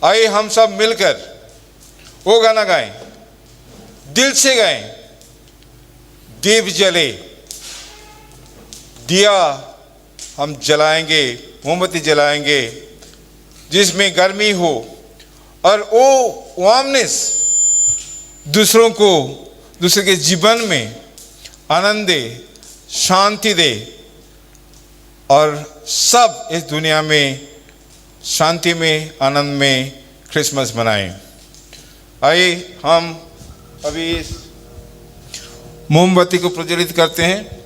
L: आइए हम सब मिलकर वो गाना गाएं, दिल से गाएं, दीप जले। दिया हम जलाएंगे, मोमबत्ती जलाएंगे जिसमें गर्मी हो और वो वार्मनेस दूसरों को, दूसरे के जीवन में आनंद दे, शांति दे और सब इस दुनिया में शांति में, आनंद में क्रिसमस मनाएं। आइए हम अभी इस मोमबत्ती को प्रज्वलित करते हैं।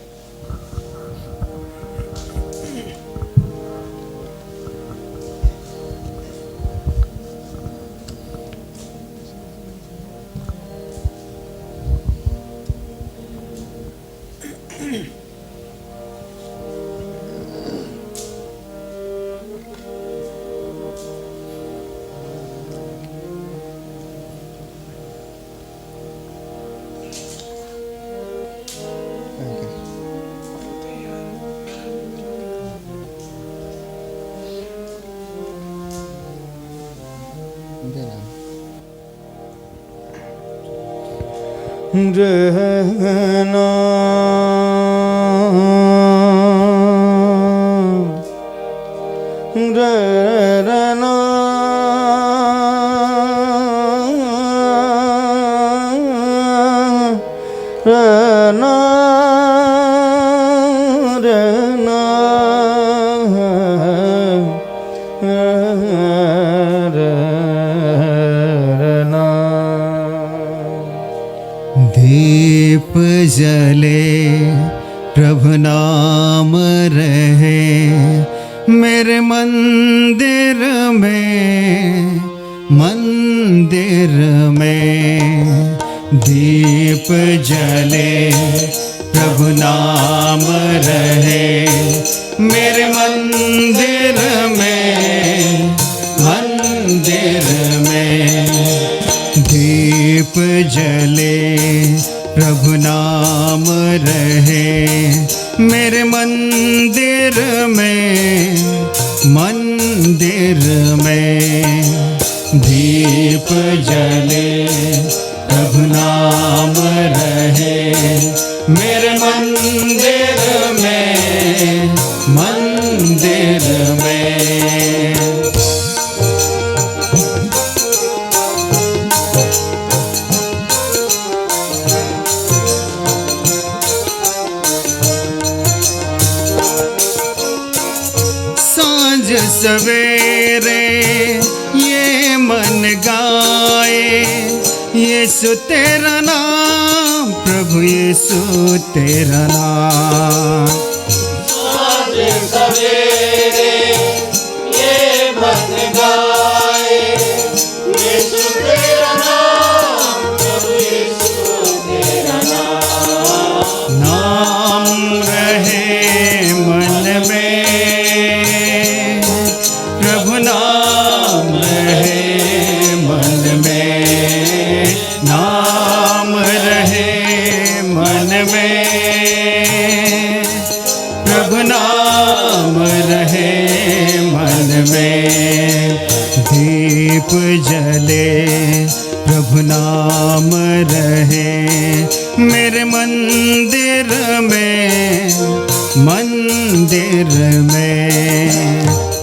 M: रहना रहना रहना रहना रहना। दीप जले प्रभु नाम रहे मेरे मंदिर में दीप जले प्रभु नाम रहे मेरे मंदिर में दीप जले प्रभु नाम रहे मेरे मंदिर में दीप जले प्रभु नाम रहे मेरे मंदिर में। सवेरे ये मन गाए यीशु तेरा नाम, प्रभु यीशु तेरा नाम।
N: आज सवेरे ये मन गाए यीशु तेरा नाम, प्रभु यीशु तेरा नाम।
M: नाम रहे मन में, प्रभु नाम रहे मन में, नाम रहे मन में, प्रभु नाम रहे मन में। दीप जले प्रभु नाम रहे मेरे मंदिर में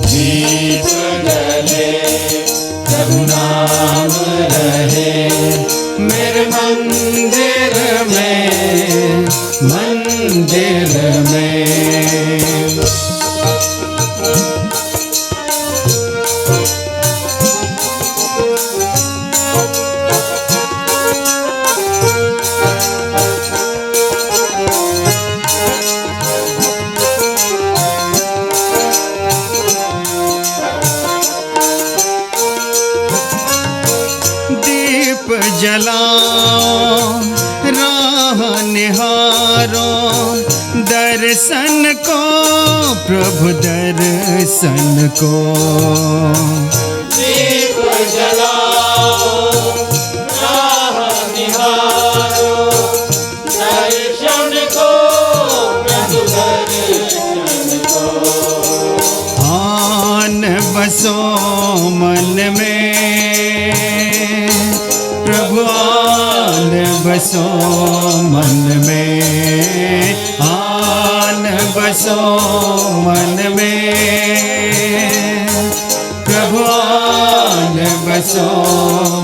M: दीप जले प्रभु नाम रहे मेरे मंदिर में। दीप जलाओ राह निहारो दर्शन को, प्रभु दर्शन दर्शन को।
N: दीप जलाओ राह निहारो दर्शन को प्रभु दर्शन को।
M: आन बसो मन में प्रभु आन बसो मन में, आन बसो मन में प्रभु आन बसो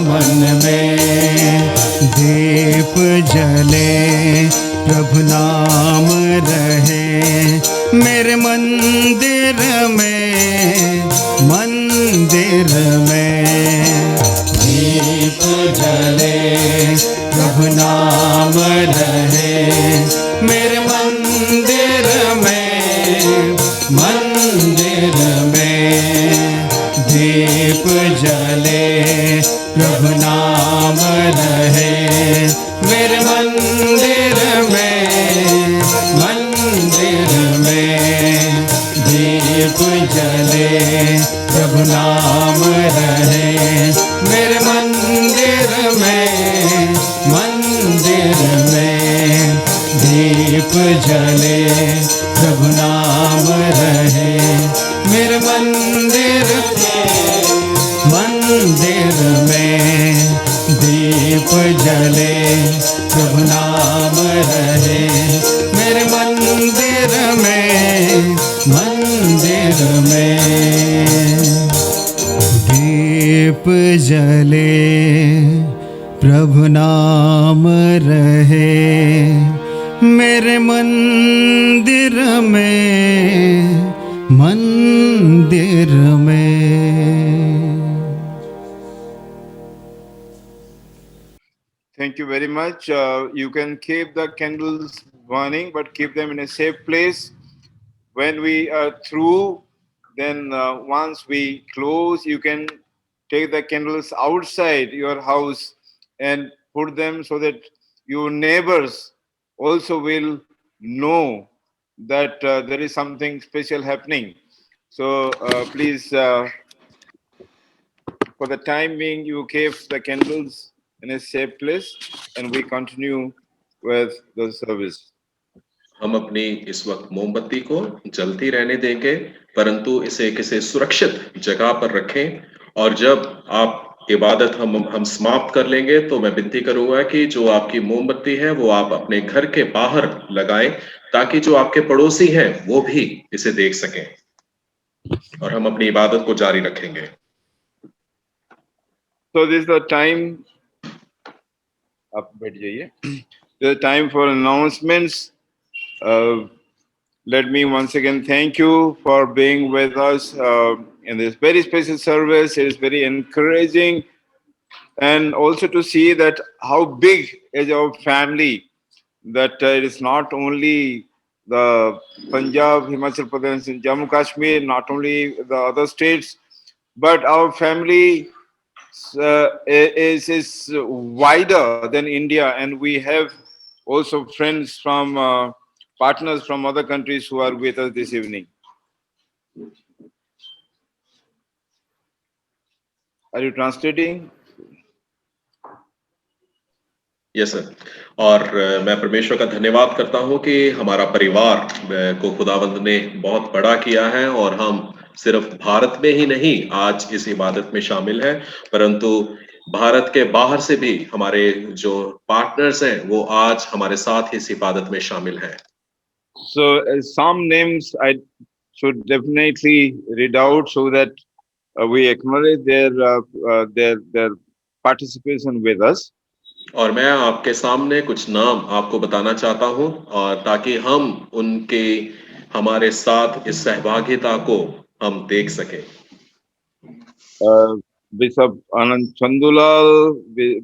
M: मन में। दीप जले प्रभु नाम रहे मेरे मंदिर में, मंदिर में। दीप जले प्रभु नाम रहे मेरे मंदिर में, मंदिर में। दीप जले प्रभु नाम रहे मेरे मंदिर में, मंदिर में। दीप जले प्रभु नाम रहे मेरे मंदिर में, मंदिर में। दीप जले प्रभु नाम रहे मेरे मंदिर में, मंदिर में। दीप जले प्रभु नाम रहे मेरे मंदिर में, मंदिर में। दीप जले प्रभु नाम रहे मेरे मंदिर में, मंदिर में।
A: Thank you very much. You can keep the candles burning, but keep them in a safe place. When we are through, then once we close, you can take the candles outside your house and put them so that your neighbors also will know that there is something special happening. So please, for the time being, you keep the candles in a safe place, and we continue with the service.
B: हम अपनी इस वक्त मोमबत्ती को जलती रहने देंगे, परंतु इसे किसी सुरक्षित जगह पर रखें। और जब आप इबादत हम समाप्त कर लेंगे तो मैं विनती करूंगा कि जो आपकी मोमबत्ती है वो आप अपने घर के बाहर लगाएं, ताकि जो आपके पड़ोसी हैं वो भी इसे देख सकें, और हम अपनी इबादत को जारी रखेंगे।
A: So this is the time. आप बैठ जाइए। The time for announcements. Let me once again thank you for being with us in this very special service. It is very encouraging, and also to see that how big is our family, that it is not only the Punjab, Himachal Pradesh and Jammu Kashmir, not only the other states, but our family is wider than India, and we have also friends from partners from other countries who are with us this evening. Are you translating?
B: Yes sir. और मैं परमेश्वर का धन्यवाद करता हूं कि हमारा परिवार को खुदावंद ने बहुत बड़ा किया है, और हम सिर्फ भारत में ही नहीं आज इस इबादत में शामिल हैं, परंतु भारत के बाहर से भी हमारे जो पार्टनर्स हैं वो आज हमारे साथ इस इबादत में शामिल हैं।
A: So some names I should definitely read out so that we acknowledge their participation with us.
B: और मैं आपके सामने कुछ नाम आपको बताना चाहता हूं, और ताकि हम उनके हमारे साथ इस सहभागिता को हम देख सकें।
A: Bishop Anand Chandulal,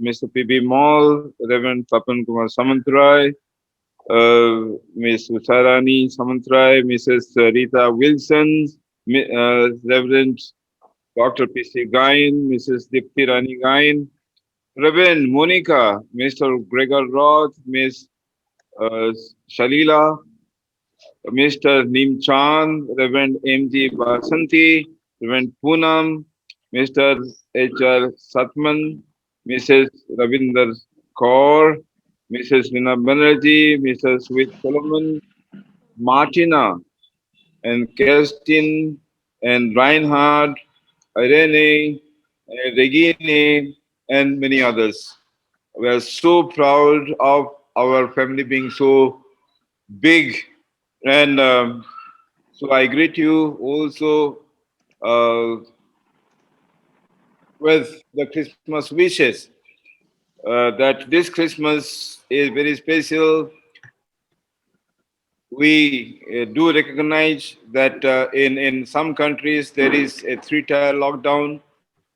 A: Mr. P.B. Mall, Reverend Tapan Kumar Samantrai, Ms. Usarani Samantrai, Mrs. Rita Wilson, Reverend Dr. P.C. Gain, Mrs. Dipti Rani Gain, Reverend Monica, Mr. Gregor Roth, Ms. Shalila Mr. Nimchand, Reverend M.G. Basanti, Reverend Poonam, Mr. H.R. Satman, Mrs. Ravinder Kaur, Mrs. Rina Banerjee, Mrs. Sweet Solomon, Martina, and Kerstin, and Reinhard, Irene, Regine, and many others. We are so proud of our family being so big, and so I greet you also with the Christmas wishes that this Christmas is very special. We do recognize that in some countries there is a three-tier lockdown,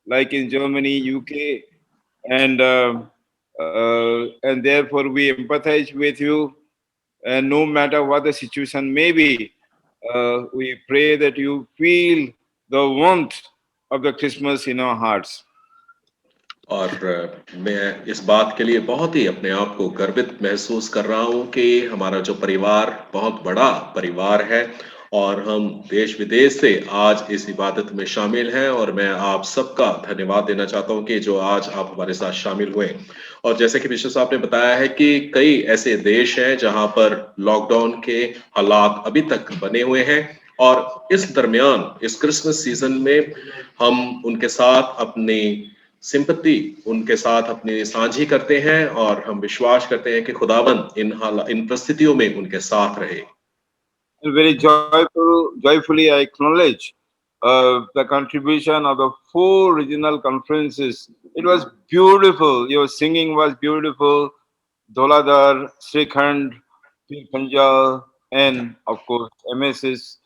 A: like in Germany, UK, and therefore we empathize with you. And no matter what the situation may be, we pray that you feel the warmth of the Christmas in our hearts.
B: और मैं इस बात के लिए बहुत ही अपने आप को गर्वित महसूस कर रहा हूं कि हमारा जो परिवार बहुत बड़ा परिवार है और हम देश विदेश से आज इस इबादत में शामिल हैं और मैं आप सबका धन्यवाद देना चाहता हूं कि जो आज आप हमारे साथ शामिल हुए। और जैसे कि विश्व साहब ने बताया है कि कई ऐसे देश हैं जहां पर लॉकडाउन के हालात अभी तक बने हुए हैं और इस दरमियान इस क्रिसमस सीजन में हम उनके साथ अपनी सिंपत्ति उनके साथ अपनी साझी करते हैं और हम विश्वास करते हैं कि खुदाबंद इन परिस्थितियों में उनके साथ रहे।
A: And very joyfully I acknowledge the contribution of the 4 regional conferences. It was beautiful. Your singing was beautiful. Dholadhar, Srikhand, Panjal, and of course MSS,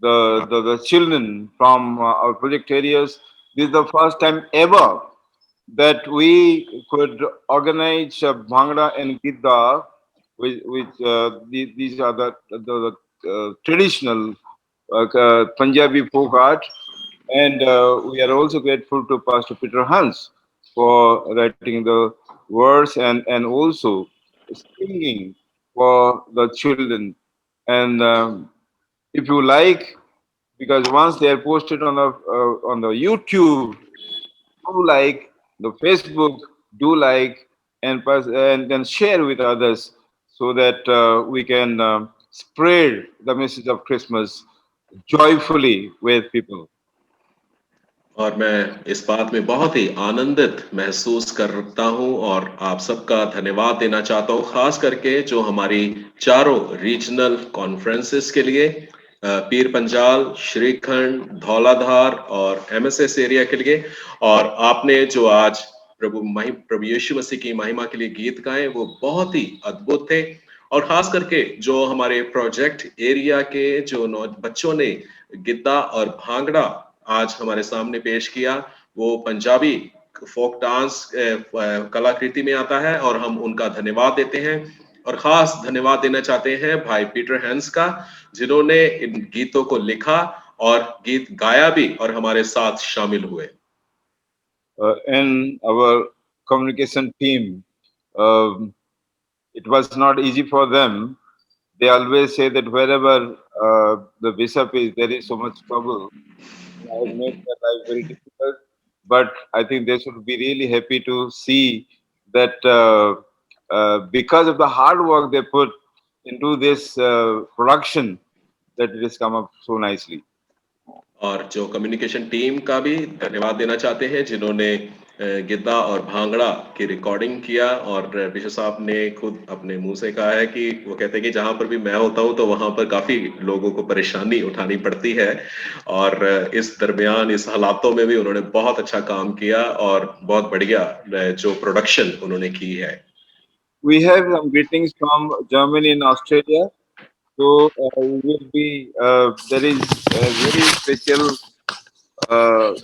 A: the children from our project areas. This is the first time ever that we could organize Bhangra and Gidda, these are the traditional Punjabi folk art, and we are also grateful to Pastor Peter Hans for writing the words and also singing for the children. And if you like, because once they are posted on the YouTube, do like the Facebook, do like and then share with others so that we can spread the message of Christmas joyfully with people.
B: और मैं इस बात में बहुत ही आनंदित महसूस करता हूं और आप सबका धन्यवाद देना चाहता हूं, खास करके जो हमारी चारों रीजनल कॉन्फ्रेंसेस के लिए पीर पंजाल, श्रीखंड, धौलाधार और एमएसएस एरिया के लिए, और आपने जो आज प्रभु यीशु मसीह की महिमा के लिए गीत गाए वो बहुत ही अद्भुत थे। और खास करके जो हमारे प्रोजेक्ट एरिया के जो बच्चों ने गिद्दा और भांगड़ा आज हमारे सामने पेश किया, वो पंजाबी फोक डांस कलाकृति में आता है और हम उनका धन्यवाद देते हैं। और खास धन्यवाद देना चाहते हैं भाई पीटर हैंस का, जिन्होंने इन गीतों को लिखा और गीत गाया भी और हमारे साथ शामिल हुए।
A: In our communication team, it was not easy for them. They always say that wherever the bishop is, there is so much trouble. I have made their life very difficult, but I think they should be really happy to see that because of the hard work they put into this production, that it has come up so nicely.
B: और जो communication team का भी धन्यवाद देना चाहते हैं जिन्होंने गिद्दा और भांगड़ा की रिकॉर्डिंग किया। और विश्व साहब ने खुद अपने मुंह से कहा है कि वो कहते हैं कि जहां पर भी मैं होता हूं तो वहां पर काफी लोगों को परेशानी उठानी पड़ती है, और इस दरमियान इस हालातों में भी उन्होंने बहुत अच्छा काम किया और बहुत बढ़िया जो प्रोडक्शन उन्होंने की है।
A: We have some greetings from Germany and Australia. So we will be there is a very special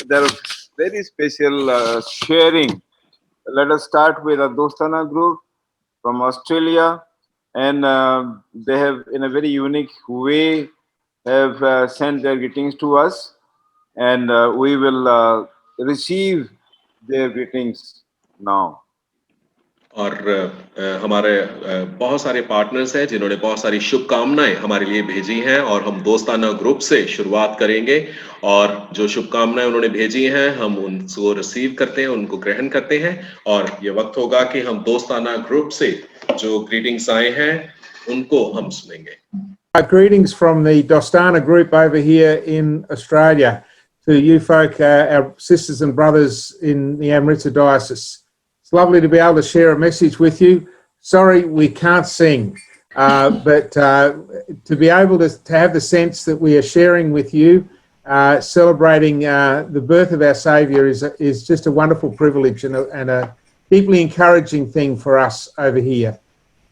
A: there are very special sharing. Let us start with a Dostana group from Australia, and they have in a very unique way have sent their greetings to us, and we will receive their greetings now.
B: और हमारे बहुत सारे partners हैं जिन्होंने बहुत सारी शुभकामनाएं हमारे लिए भेजी हैं और हम दोस्ताना ग्रुप से शुरुआत करेंगे और जो शुभकामनाएं उन्होंने भेजी हैं हम उनको रिसीव करते हैं, उनको ग्रहण करते हैं और ये वक्त होगा कि हम दोस्ताना ग्रुप से जो ग्रीटिंग्स आए हैं उनको हम सुनेंगे।
O: Greetings from the Dostana group over here in Australia to you folk, our sisters and brothers in the Amritsar Diocese. It's lovely to be able to share a message with you. Sorry, we can't sing, but to be able to have the sense that we are sharing with you, celebrating the birth of our Saviour is just a wonderful privilege and a deeply encouraging thing for us over here.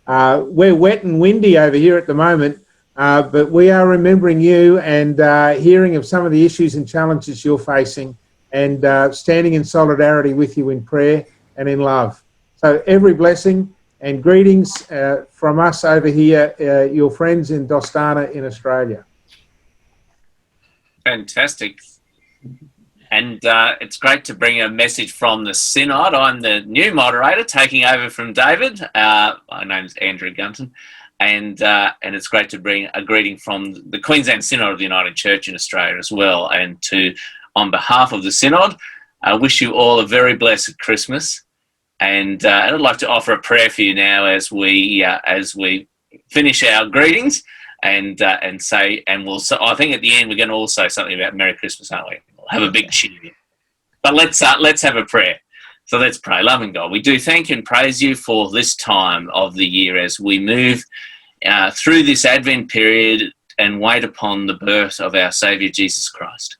O: We're wet and windy over here at the moment, but we are remembering you and hearing of some of the issues and challenges you're facing and standing in solidarity with you in prayer and in love. So every blessing and greetings from us over here, your friends in Dostana in Australia.
P: Fantastic. And it's great to bring a message from the Synod. I'm the new moderator, taking over from David. My name's Andrew Gunton. And it's great to bring a greeting from the Queensland Synod of the United Church in Australia as well. And on behalf of the Synod, I wish you all a very blessed Christmas. And I'd like to offer a prayer for you now as we finish our greetings and say, and we'll. I think at the end we're going to all say something about Merry Christmas, aren't we? We'll have a big cheer. But let's have a prayer. So let's pray. Loving God, we do thank and praise you for this time of the year as we move through this Advent period and wait upon the birth of our Saviour Jesus Christ.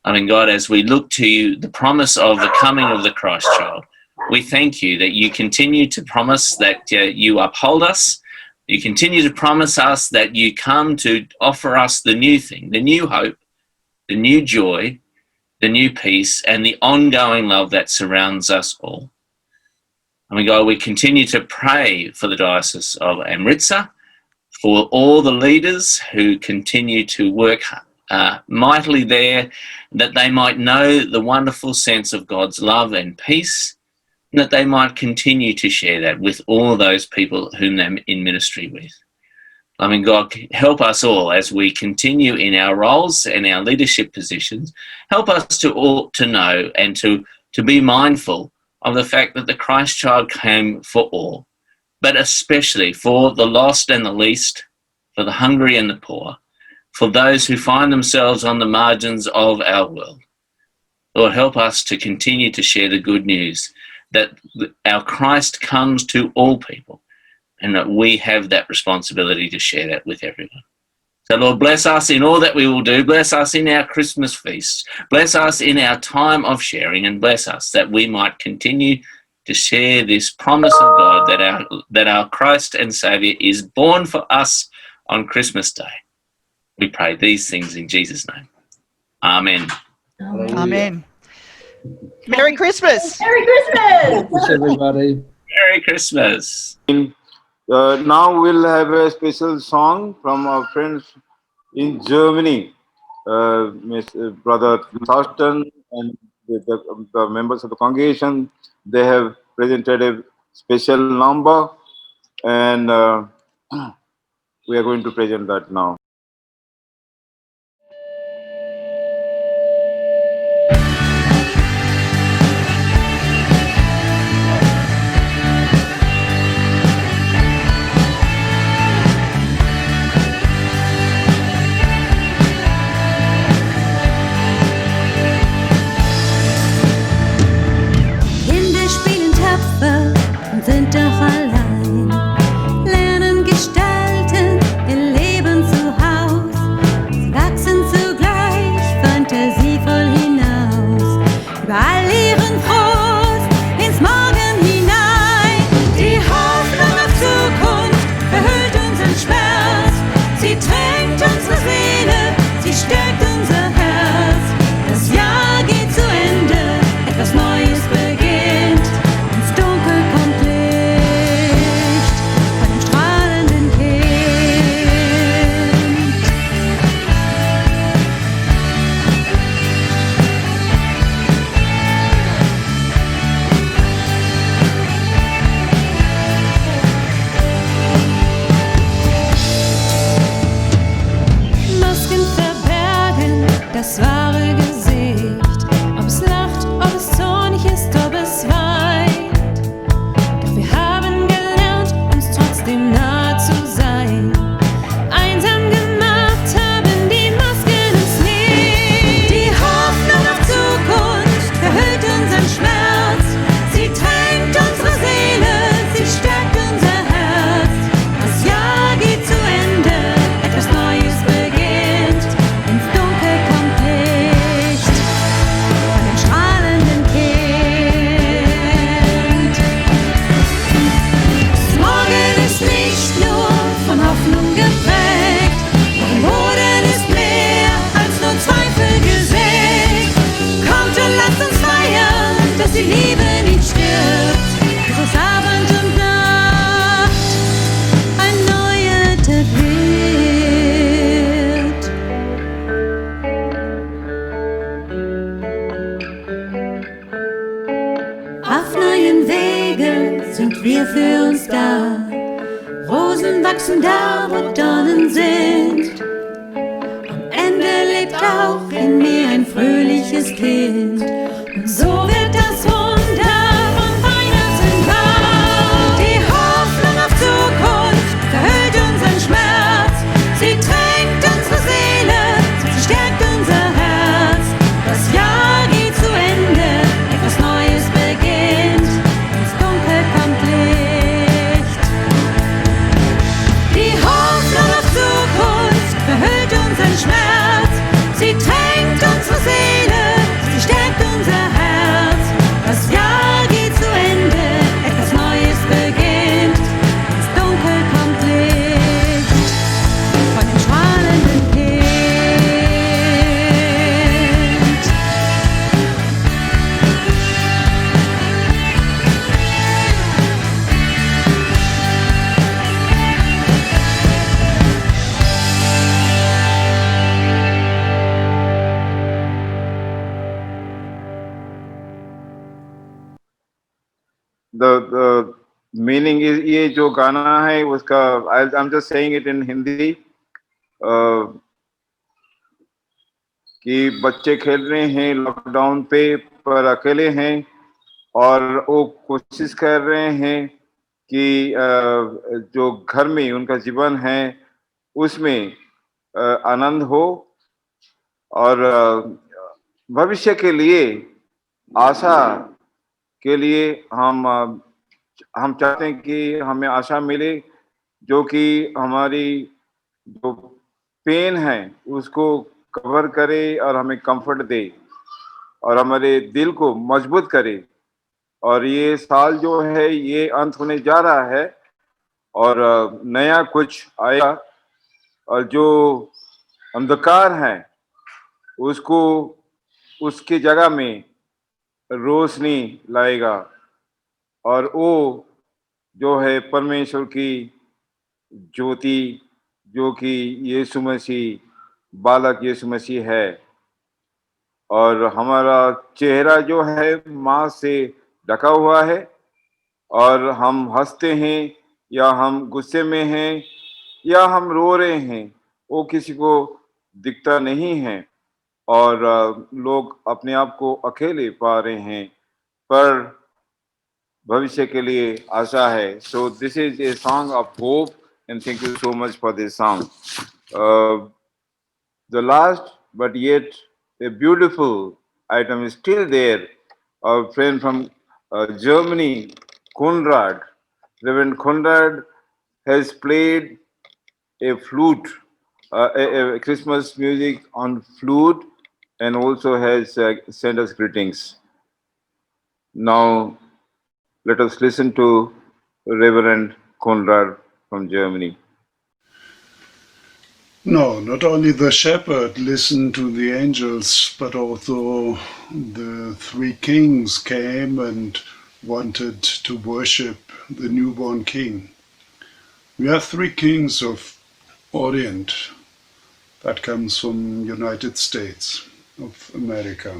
P: Loving God, as we look to you, the promise of the coming of the Christ child, we thank you that you continue to promise that you uphold us. You continue to promise us that you come to offer us the new thing, the new hope, the new joy, the new peace, and the ongoing love that surrounds us all. I mean, God, we continue to pray for the Diocese of Amritsar, for all the leaders who continue to work mightily there, that they might know the wonderful sense of God's love and peace, and that they might continue to share that with all those people whom they're in ministry with. I mean, God, help us all as we continue in our roles and our leadership positions. Help us to all to know and to be mindful of the fact that the Christ child came for all, but especially for the lost and the least, for the hungry and the poor, for those who find themselves on the margins of our world. Lord, help us to continue to share the good news that our Christ comes to all people, and that we have that responsibility to share that with everyone. So, Lord, bless us in all that we will do. Bless us in our Christmas feasts. Bless us in our time of sharing, and bless us that we might continue to share this promise of God that our Christ and Saviour is born for us on Christmas Day. We pray these things in Jesus' name. Amen.
Q: Amen. Merry Christmas.
R: Merry Christmas.
S: Thanks, everybody.
P: Merry Christmas.
A: Now we'll have a special song from our friends in Germany, Brother Thorsten and the members of the congregation. They have presented a special number, and we are going to present that now.
T: Kinder spielen tapfer und sind doch allein, lernen gestalten ihr Leben zu Haus. Sie wachsen zugleich fantasievoll hinaus, über all ihren Frust ins Morgen hinein. Die Hoffnung auf Zukunft verhüllt unseren Schmerz, sie tränkt unsere Seele, sie stärkt unser Herz. Das Jahr geht zu Ende, etwas Neues beginnt. Ins Dunkel kommt Licht von dem strahlenden Kind. wir für uns da. Rosen wachsen da, wo Dornen sind. Am Ende lebt auch in mir ein fröhliches Kind. Und so wird das Wunder von Weihnachten wahr. Die Hoffnung auf Zukunft verhüllt unseren Schmerz. Sie tränkt unsere Seele, sie stärkt unser Herz. Das Jahr geht zu Ende, etwas Neues beginnt. Ins Dunkel kommt Licht. Die Hoffnung auf Zukunft verhüllt unseren Schmerz. Sie tränkt unsere Seele, sie stärkt unser Herz. Das Jahr geht zu Ende, etwas Neues beginnt. Ins Dunkel kommt Licht von dem strahlenden Kind.
A: The meaning is ये जो गाना है उसका I'm just saying it in Hindi कि बच्चे खेल रहे हैं लॉकडाउन पे पर अकेले हैं और वो कोशिश कर रहे हैं कि जो घर में उनका जीवन है उसमें आनंद हो और भविष्य के लिए आशा के लिए हम चाहते हैं कि हमें आशा मिले जो कि हमारी जो पेन है उसको कवर करे और हमें कंफर्ट दे और हमारे दिल को मजबूत करे और ये साल जो है ये अंत होने जा रहा है और नया कुछ आएगा और जो अंधकार है उसको उसकी जगह में रोशनी लाएगा और वो जो है परमेश्वर की ज्योति जो कि यीशु मसीह बालक यीशु मसीह है और हमारा चेहरा जो है मांस से ढका हुआ है और हम हंसते हैं या हम गुस्से में हैं या हम रो रहे हैं वो किसी को दिखता नहीं है और लोग अपने आप को अकेले पा रहे हैं पर भविष्य के लिए आशा है so this is a song of hope and thank you so much for this song the last but yet a beautiful item is still there. Our friend from Germany, Konrad, Reverend Konrad has played a flute, a Christmas music on flute and also has sent us greetings. Now let us listen to Reverend Konrad from Germany.
R: No, not only the shepherd listened to the angels, but also the three kings came and wanted to worship the newborn king. We are three kings of Orient. That comes from United States of America.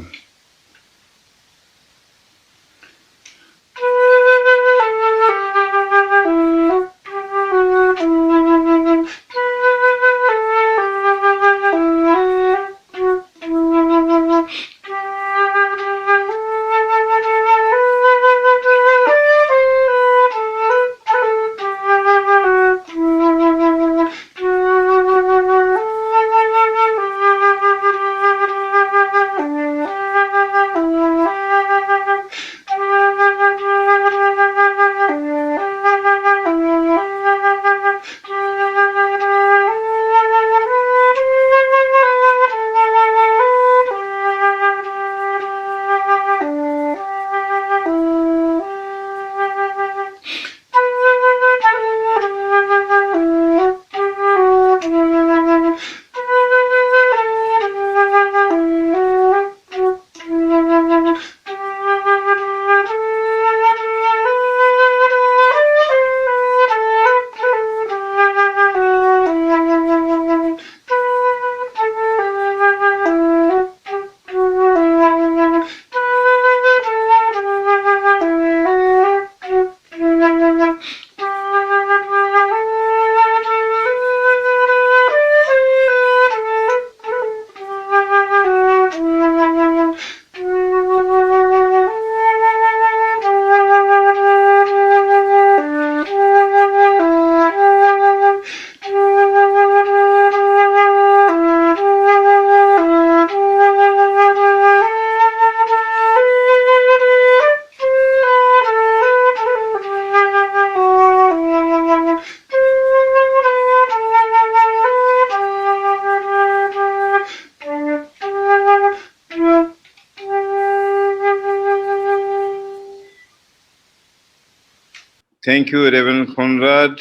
A: Thank you, Reverend Conrad,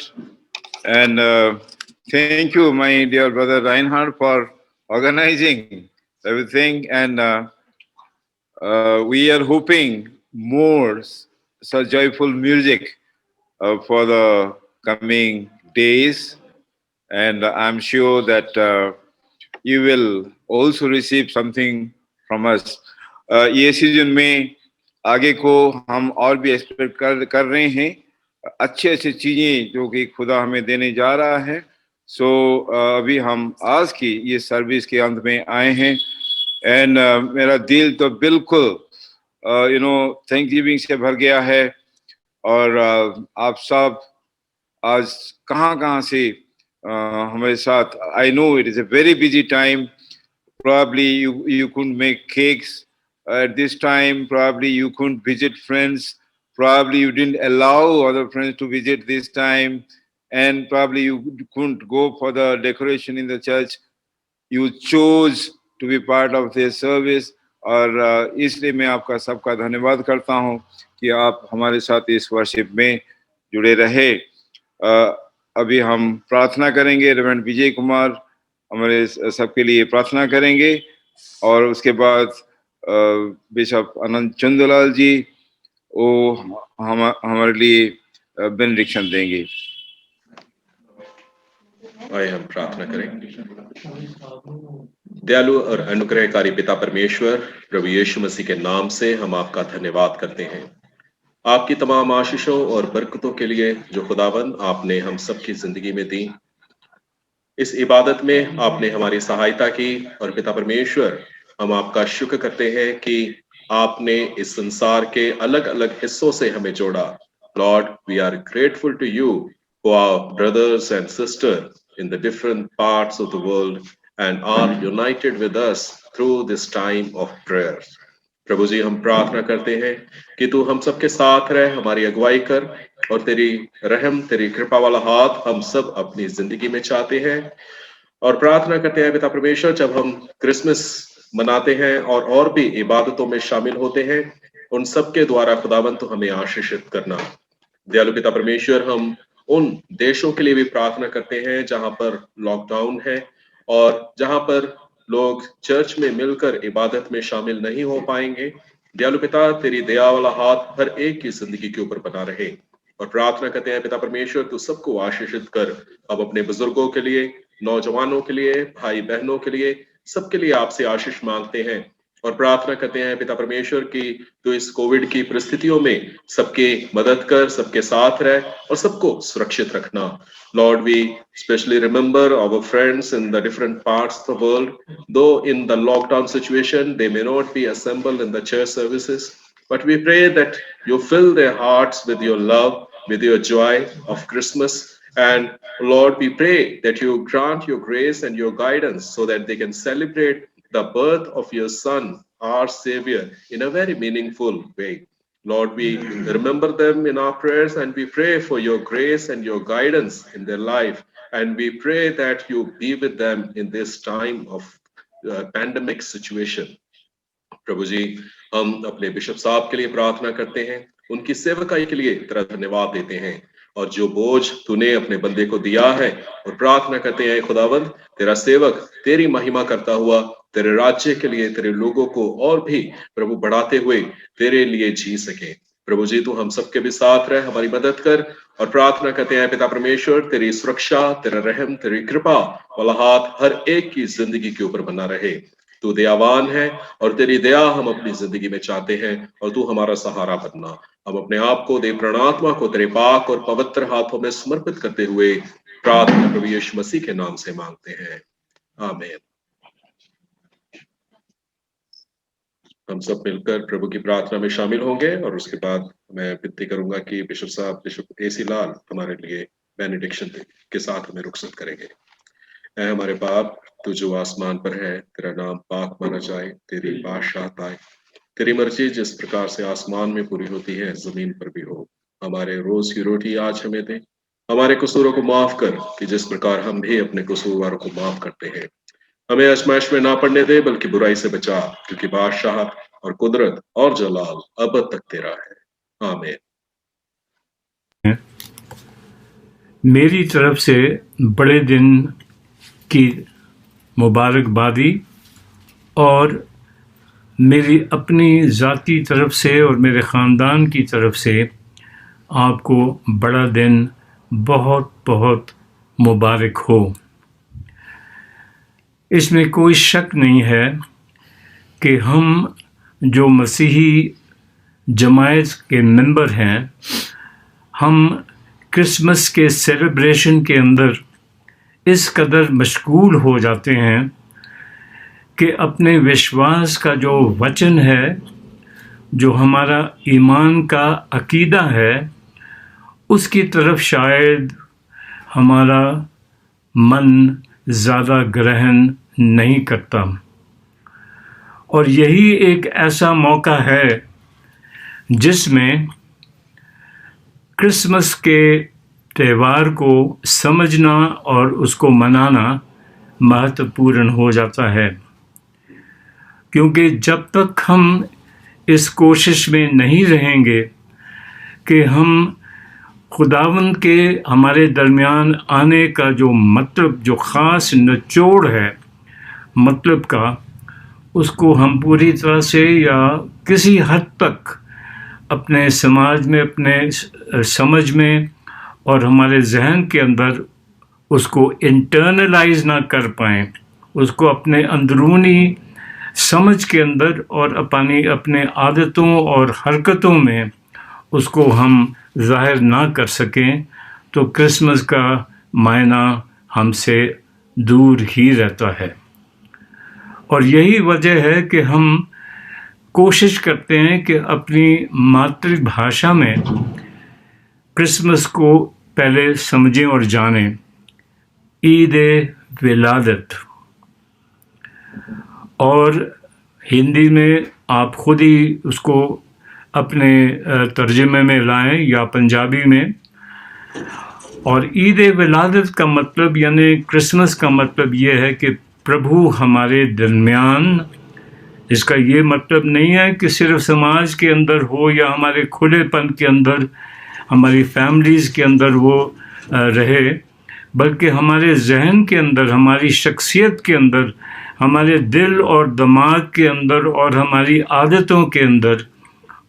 A: and thank you, my dear brother Reinhard, for organizing everything. And we are hoping more such joyful music for the coming days. And I'm sure that you will also receive something from us. ये season में आगे को हम और भी expect कर रहे हैं अच्छे चीजें जो कि खुदा हमें देने जा रहा है. सो अभी हम आज की ये सर्विस के अंत में आए हैं. एंड मेरा दिल तो बिल्कुल थैंक गिविंग से भर गया है. और आप सब आज कहाँ से हमारे साथ. I know it is a very busy time. Probably you couldn't make cakes at this time. Probably you couldn't visit friends. Probably you didn't allow other friends to visit this time. And probably you couldn't go for the decoration in the church. You chose to be part of this service. और इसलिए मैं आपका सबका धन्यवाद करता हूँ कि आप हमारे साथ इस वर्शिप में जुड़े रहे. अभी हम प्रार्थना करेंगे. रेवरेंड विजय कुमार हमारे सबके लिए प्रार्थना करेंगे और उसके बाद बिशप अनंत चंदलाल जी वो हमारे लिए बेनेडिक्शन देंगे.
B: आइए हम प्रार्थना करेंगे. दयालु और अनुग्रहकारी पिता परमेश्वर, प्रभु यीशु मसीह के नाम से हम आपका धन्यवाद करते हैं आपकी तमाम आशीषों और बरकतों के लिए जो खुदावन आपने हम सबकी जिंदगी में दी. इस इबादत में आपने हमारी सहायता की और पिता परमेश्वर हम आपका शुक्र करते हैं कि आपने इस संसार के अलग अलग हिस्सों से हमें जोड़ा. Lord, we are grateful to you for our brothers and sisters in the different parts of the world and are united with us through this time of prayer. प्रभु जी, हम प्रार्थना करते हैं कि तू हम सबके साथ रहे, हमारी अगुवाई कर और तेरी रहम, तेरी कृपा वाला हाथ हम सब अपनी जिंदगी में चाहते हैं. और प्रार्थना करते हैं पिता परमेश्वर, जब हम क्रिसमस मनाते हैं और भी इबादतों में शामिल होते हैं, उन सब के द्वारा खुदावन तो हमें आशीषित करना. दयालु पिता परमेश्वर, हम उन देशों के लिए भी प्रार्थना करते हैं जहां पर लॉकडाउन है और जहां पर लोग चर्च में मिलकर इबादत में शामिल नहीं हो पाएंगे. दयालु पिता, तेरी दया वाला हाथ हर एक की जिंदगी के ऊपर बना रहे और प्रार्थना करते हैं पिता परमेश्वर, तू सबको आशीषित कर. अब अपने बुजुर्गों के लिए, नौजवानों के लिए, भाई बहनों के लिए, सबके लिए आपसे आशीष मांगते हैं और प्रार्थना करते हैं पिता परमेश्वर की तो इस कोविड की परिस्थितियों में सबके मदद कर, सबके साथ रह और सबको सुरक्षित रखना. Lord, we especially remember our friends in the different parts of the world. Though in the lockdown situation, they may not be assembled in the church services, but we pray that you fill their hearts with your love, with your joy of Christmas. And Lord, we pray that you grant your grace and your guidance so that they can celebrate the birth of your Son, our Savior, in a very meaningful way. Lord, we remember them in our prayers and we pray for your grace and your guidance in their life. And we pray that you be with them in this time of pandemic situation. प्रभु जी, हम अपने bishop साहब के लिए प्रार्थना करते हैं, उनकी सेवकाई के लिए तेरा धन्यवाद देते हैं और जो बोझ तूने अपने बंदे को दिया है और प्रार्थना करते हैं खुदावंद, तेरा सेवक तेरी महिमा करता हुआ तेरे राज्य के लिए, तेरे लोगों को और भी प्रभु बढ़ाते हुए तेरे लिए जी सके. प्रभु जी, तू हम सबके भी साथ रहे, हमारी मदद कर और प्रार्थना करते हैं पिता परमेश्वर, तेरी सुरक्षा, तेरा रहम, तेरी कृपा वाला हाथ हर एक की जिंदगी के ऊपर बना रहे. तू दयावान है और तेरी दया हम अपनी जिंदगी में चाहते हैं और तू हमारा सहारा बनना. हम अपने आप को देव प्राणात्मा को तेरे पाक और पवित्र हाथों में समर्पित करते हुए प्रार्थना प्रभु यीशु मसीह के नाम से मांगते हैं, आमीन. हम सब मिलकर प्रभु की प्रार्थना में शामिल होंगे और उसके बाद मैं विनती करूंगा कि बिशप साहब, बिशप एसी लाल हमारे लिए बेनेडिक्शन के साथ हमें रुखसत करेंगे. ऐ हमारे बाप, तू जो आसमान पर है, तेरा नाम पाक माना जाए, तेरी बादशाहत आए, तेरी मर्जी जिस प्रकार से आसमान में पूरी होती है जमीन पर भी हो. हमारे रोज की रोटी आज हमें दे, हमारे कसूरों को माफ कर कि जिस प्रकार हम भी अपने कसूरवारों को माफ करते हैं. हमें आजमाइश में ना पड़ने दे बल्कि बुराई से बचा, क्योंकि बादशाह और कुदरत और जलाल अब तक तेरा है, आमीन.
S: मेरी तरफ से बड़े दिन की मुबारकबादी और मेरी अपनी ज़ाती तरफ से और मेरे ख़ानदान की तरफ से आपको बड़ा दिन बहुत बहुत मुबारक हो। इसमें कोई शक नहीं है कि हम जो मसीही जमायत के मेंबर हैं, हम क्रिसमस के सेलिब्रेशन के अंदर इस कदर मशगूल हो जाते हैं कि अपने विश्वास का जो वचन है, जो हमारा ईमान का अकीदा है, उसकी तरफ शायद हमारा मन ज़्यादा ग्रहण नहीं करता। और यही एक ऐसा मौका है जिसमें क्रिसमस के त्यौहार को समझना और उसको मनाना महत्वपूर्ण हो जाता है, क्योंकि जब तक हम इस कोशिश में नहीं रहेंगे कि हम खुदावंद के हमारे दरमियान आने का जो मतलब, जो ख़ास निचोड़ है मतलब का, उसको हम पूरी तरह से या किसी हद तक अपने समाज में, अपने समझ में और हमारे जहन के अंदर उसको इंटरनलाइज ना कर पाएँ, उसको अपने अंदरूनी समझ के अंदर और अपने आदतों और हरकतों में उसको हम ज़ाहिर ना कर सकें, तो क्रिसमस का मायना हमसे दूर ही रहता है। और यही वजह है कि हम कोशिश करते हैं कि अपनी मातृभाषा में क्रिसमस को पहले समझें और जानें। ईद विलादत, और हिंदी में आप खुद ही उसको अपने तर्जुमे में लाएं या पंजाबी में। और ईद विलादत का मतलब यानी क्रिसमस का मतलब ये है कि प्रभु हमारे दरमियान। इसका ये मतलब नहीं है कि सिर्फ समाज के अंदर हो या हमारे खुलेपन के अंदर, हमारी फैमिलीज़ के अंदर वो रहे, बल्कि हमारे जहन के अंदर, हमारी शख्सियत के अंदर, हमारे दिल और दिमाग के अंदर और हमारी आदतों के अंदर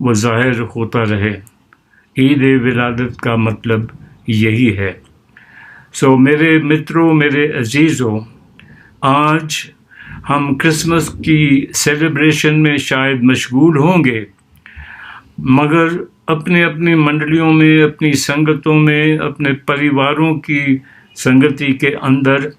S: वो ज़ाहिर होता रहे। ईद विलादत का मतलब यही है। सो मेरे मित्रों, मेरे अजीज़ों, आज हम क्रिसमस की सेलिब्रेशन में शायद मशगूल होंगे, मगर अपने अपनी मंडलियों में, अपनी संगतों में, अपने परिवारों की संगति के अंदर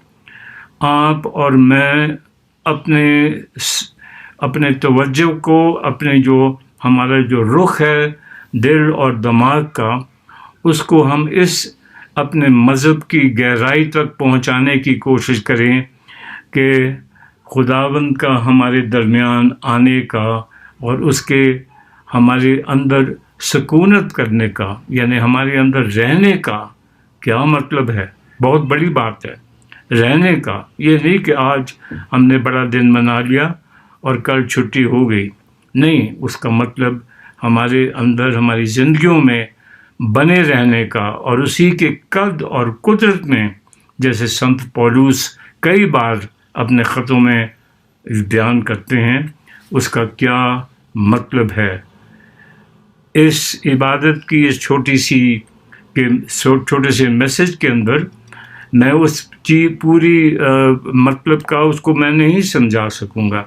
S: आप और मैं अपने तवज्जो को, अपने जो हमारा जो रुख है दिल और दिमाग का, उसको हम इस अपने मज़हब की गहराई तक पहुंचाने की कोशिश करें कि खुदावंद का हमारे दरमियान आने का और उसके हमारे अंदर सुकूनत करने का, यानी हमारे अंदर रहने का क्या मतलब है। बहुत बड़ी बात है रहने का। ये नहीं कि आज हमने बड़ा दिन मना लिया और कल छुट्टी हो गई, नहीं, उसका मतलब हमारे अंदर, हमारी ज़िंदगियों में बने रहने का और उसी के कद और कुदरत में, जैसे संत पौलुस कई बार अपने ख़तों में बयान करते हैं, उसका क्या मतलब है। इस इबादत की इस छोटे से मैसेज के अंदर मैं उसकी पूरी मतलब का उसको मैं नहीं समझा सकूँगा,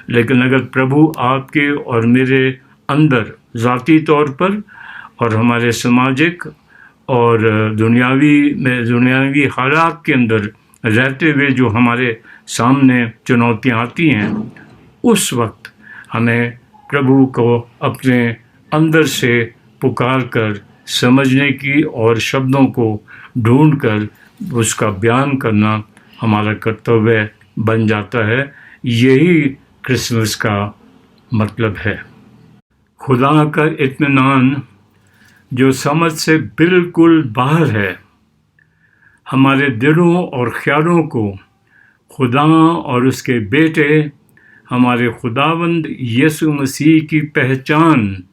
S: लेकिन अगर प्रभु आपके और मेरे अंदर ज़ाती तौर पर और हमारे सामाजिक और दुनियावी हालात के अंदर रहते हुए जो हमारे सामने चुनौतियाँ आती हैं, उस वक्त हमें प्रभु को अपने अंदर से पुकार कर समझने की और शब्दों को ढूंढ कर उसका बयान करना हमारा कर्तव्य बन जाता है। यही क्रिसमस का मतलब है। खुदा का इत्मीनान जो समझ से बिल्कुल बाहर है, हमारे दिलों और ख्यालों को खुदा और उसके बेटे हमारे खुदावंद यीशु मसीह की पहचान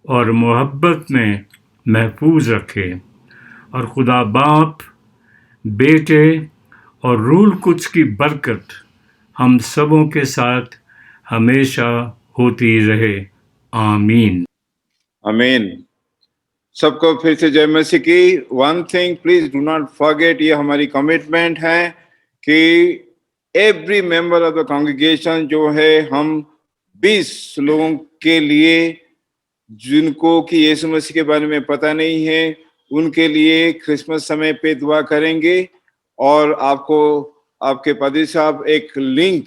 S: और मोहब्बत में महफूज रखे और खुदा बाप, बेटे और रूल कुछ की बरकत हम सबों के साथ हमेशा होती रहे। आमीन।
A: आमीन। सबको फिर से जय मसीह की। One thing please do not forget, ये हमारी कमिटमेंट है कि every member of the congregation जो है, हम 20 लोगों के लिए जिनको कि यीशु मसीह के बारे में पता नहीं है, उनके लिए क्रिसमस समय पे दुआ करेंगे। और आपको आपके पादरी साहब एक लिंक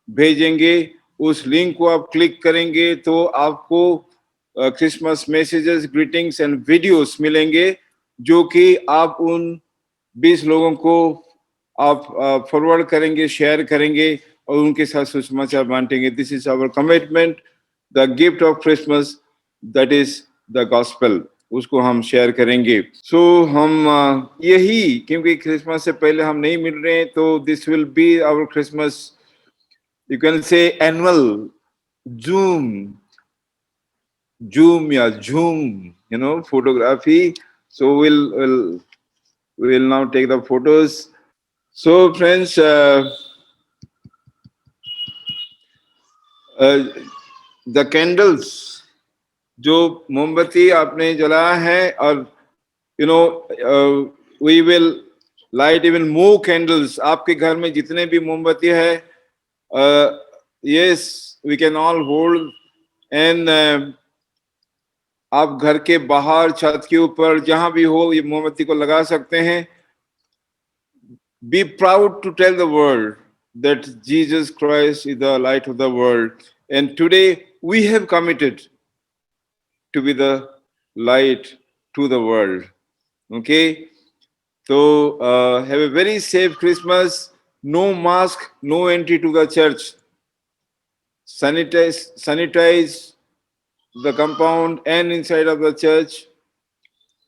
A: भेजेंगे, उस लिंक को आप क्लिक करेंगे तो आपको Christmas messages, greetings and videos मिलेंगे, जो कि आप उन 20 लोगों को आप फॉरवर्ड करेंगे, शेयर करेंगे और उनके साथ सुसमाचार बांटेंगे। This is our commitment, the gift of Christmas, that is the gospel, उसको हम शेयर करेंगे। सो हम यही, क्योंकि क्रिसमस से पहले हम नहीं मिल रहे हैं, तो this will be our Christmas, you can say annual Zoom या Zoom, you know, photography. So we'll now take the photos. So friends, the candles, जो मोमबत्ती आपने जलाया है, और you know, we will light even more candles. आपके घर में जितने भी मोमबत्ती है, yes, we can all hold, and आप घर के बाहर, छत के ऊपर, जहां भी हो, ये मोमबत्ती को लगा सकते हैं। Be proud to tell the world that Jesus Christ is the light of the world, and today we have committed to be the light to the world. Okay, so have a very safe Christmas. No mask, no entry to the church. Sanitize the compound and inside of the church.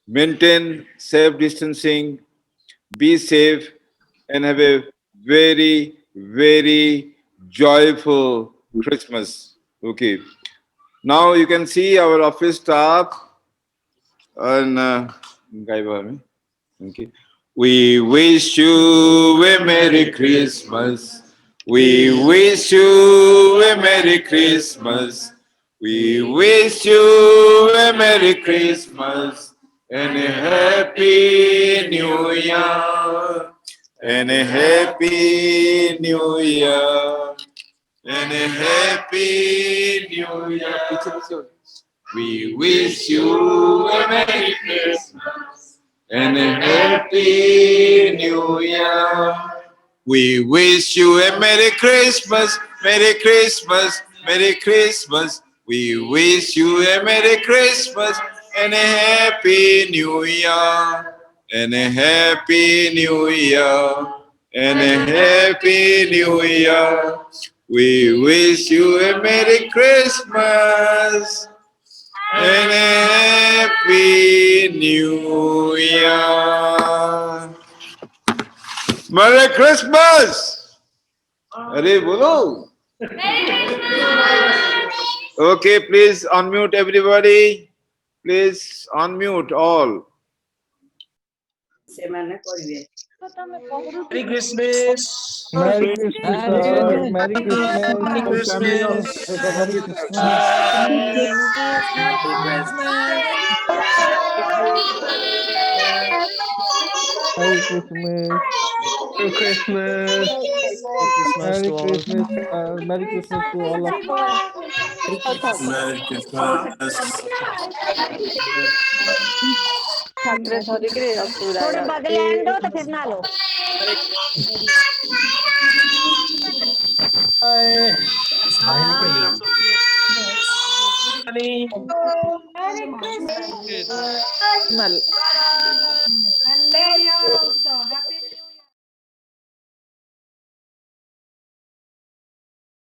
A: Maintain safe distancing, be safe, and have a very, very joyful Christmas. Okay. Now you can see our office staff and okay. We wish you a Merry Christmas. We wish you a Merry Christmas. We wish you a Merry Christmas and a Happy New Year, and a Happy New Year, and a Happy New Year. We wish you a Merry Christmas and a Happy New Year. We wish you a Merry Christmas, Merry Christmas, Merry Christmas. We wish you a Merry Christmas and a Happy New Year, and a Happy New Year, and a Happy New Year. We wish you a Merry Christmas and a Happy New Year. Merry Christmas! Arey bolo. Okay, please unmute everybody. Please unmute all.
N: Merry Christmas.
U: Merry Christmas, sir. Merry Christmas.
N: Merry Christmas.
U: Merry Christmas.
N: Happy Christmas.
U: Merry Christmas.
N: Merry Christmas.
U: Merry Christmas. Merry Christmas to all of us.
N: Merry Christmas.
V: थोड़ा बगलैंड दो तो फिर ना लो।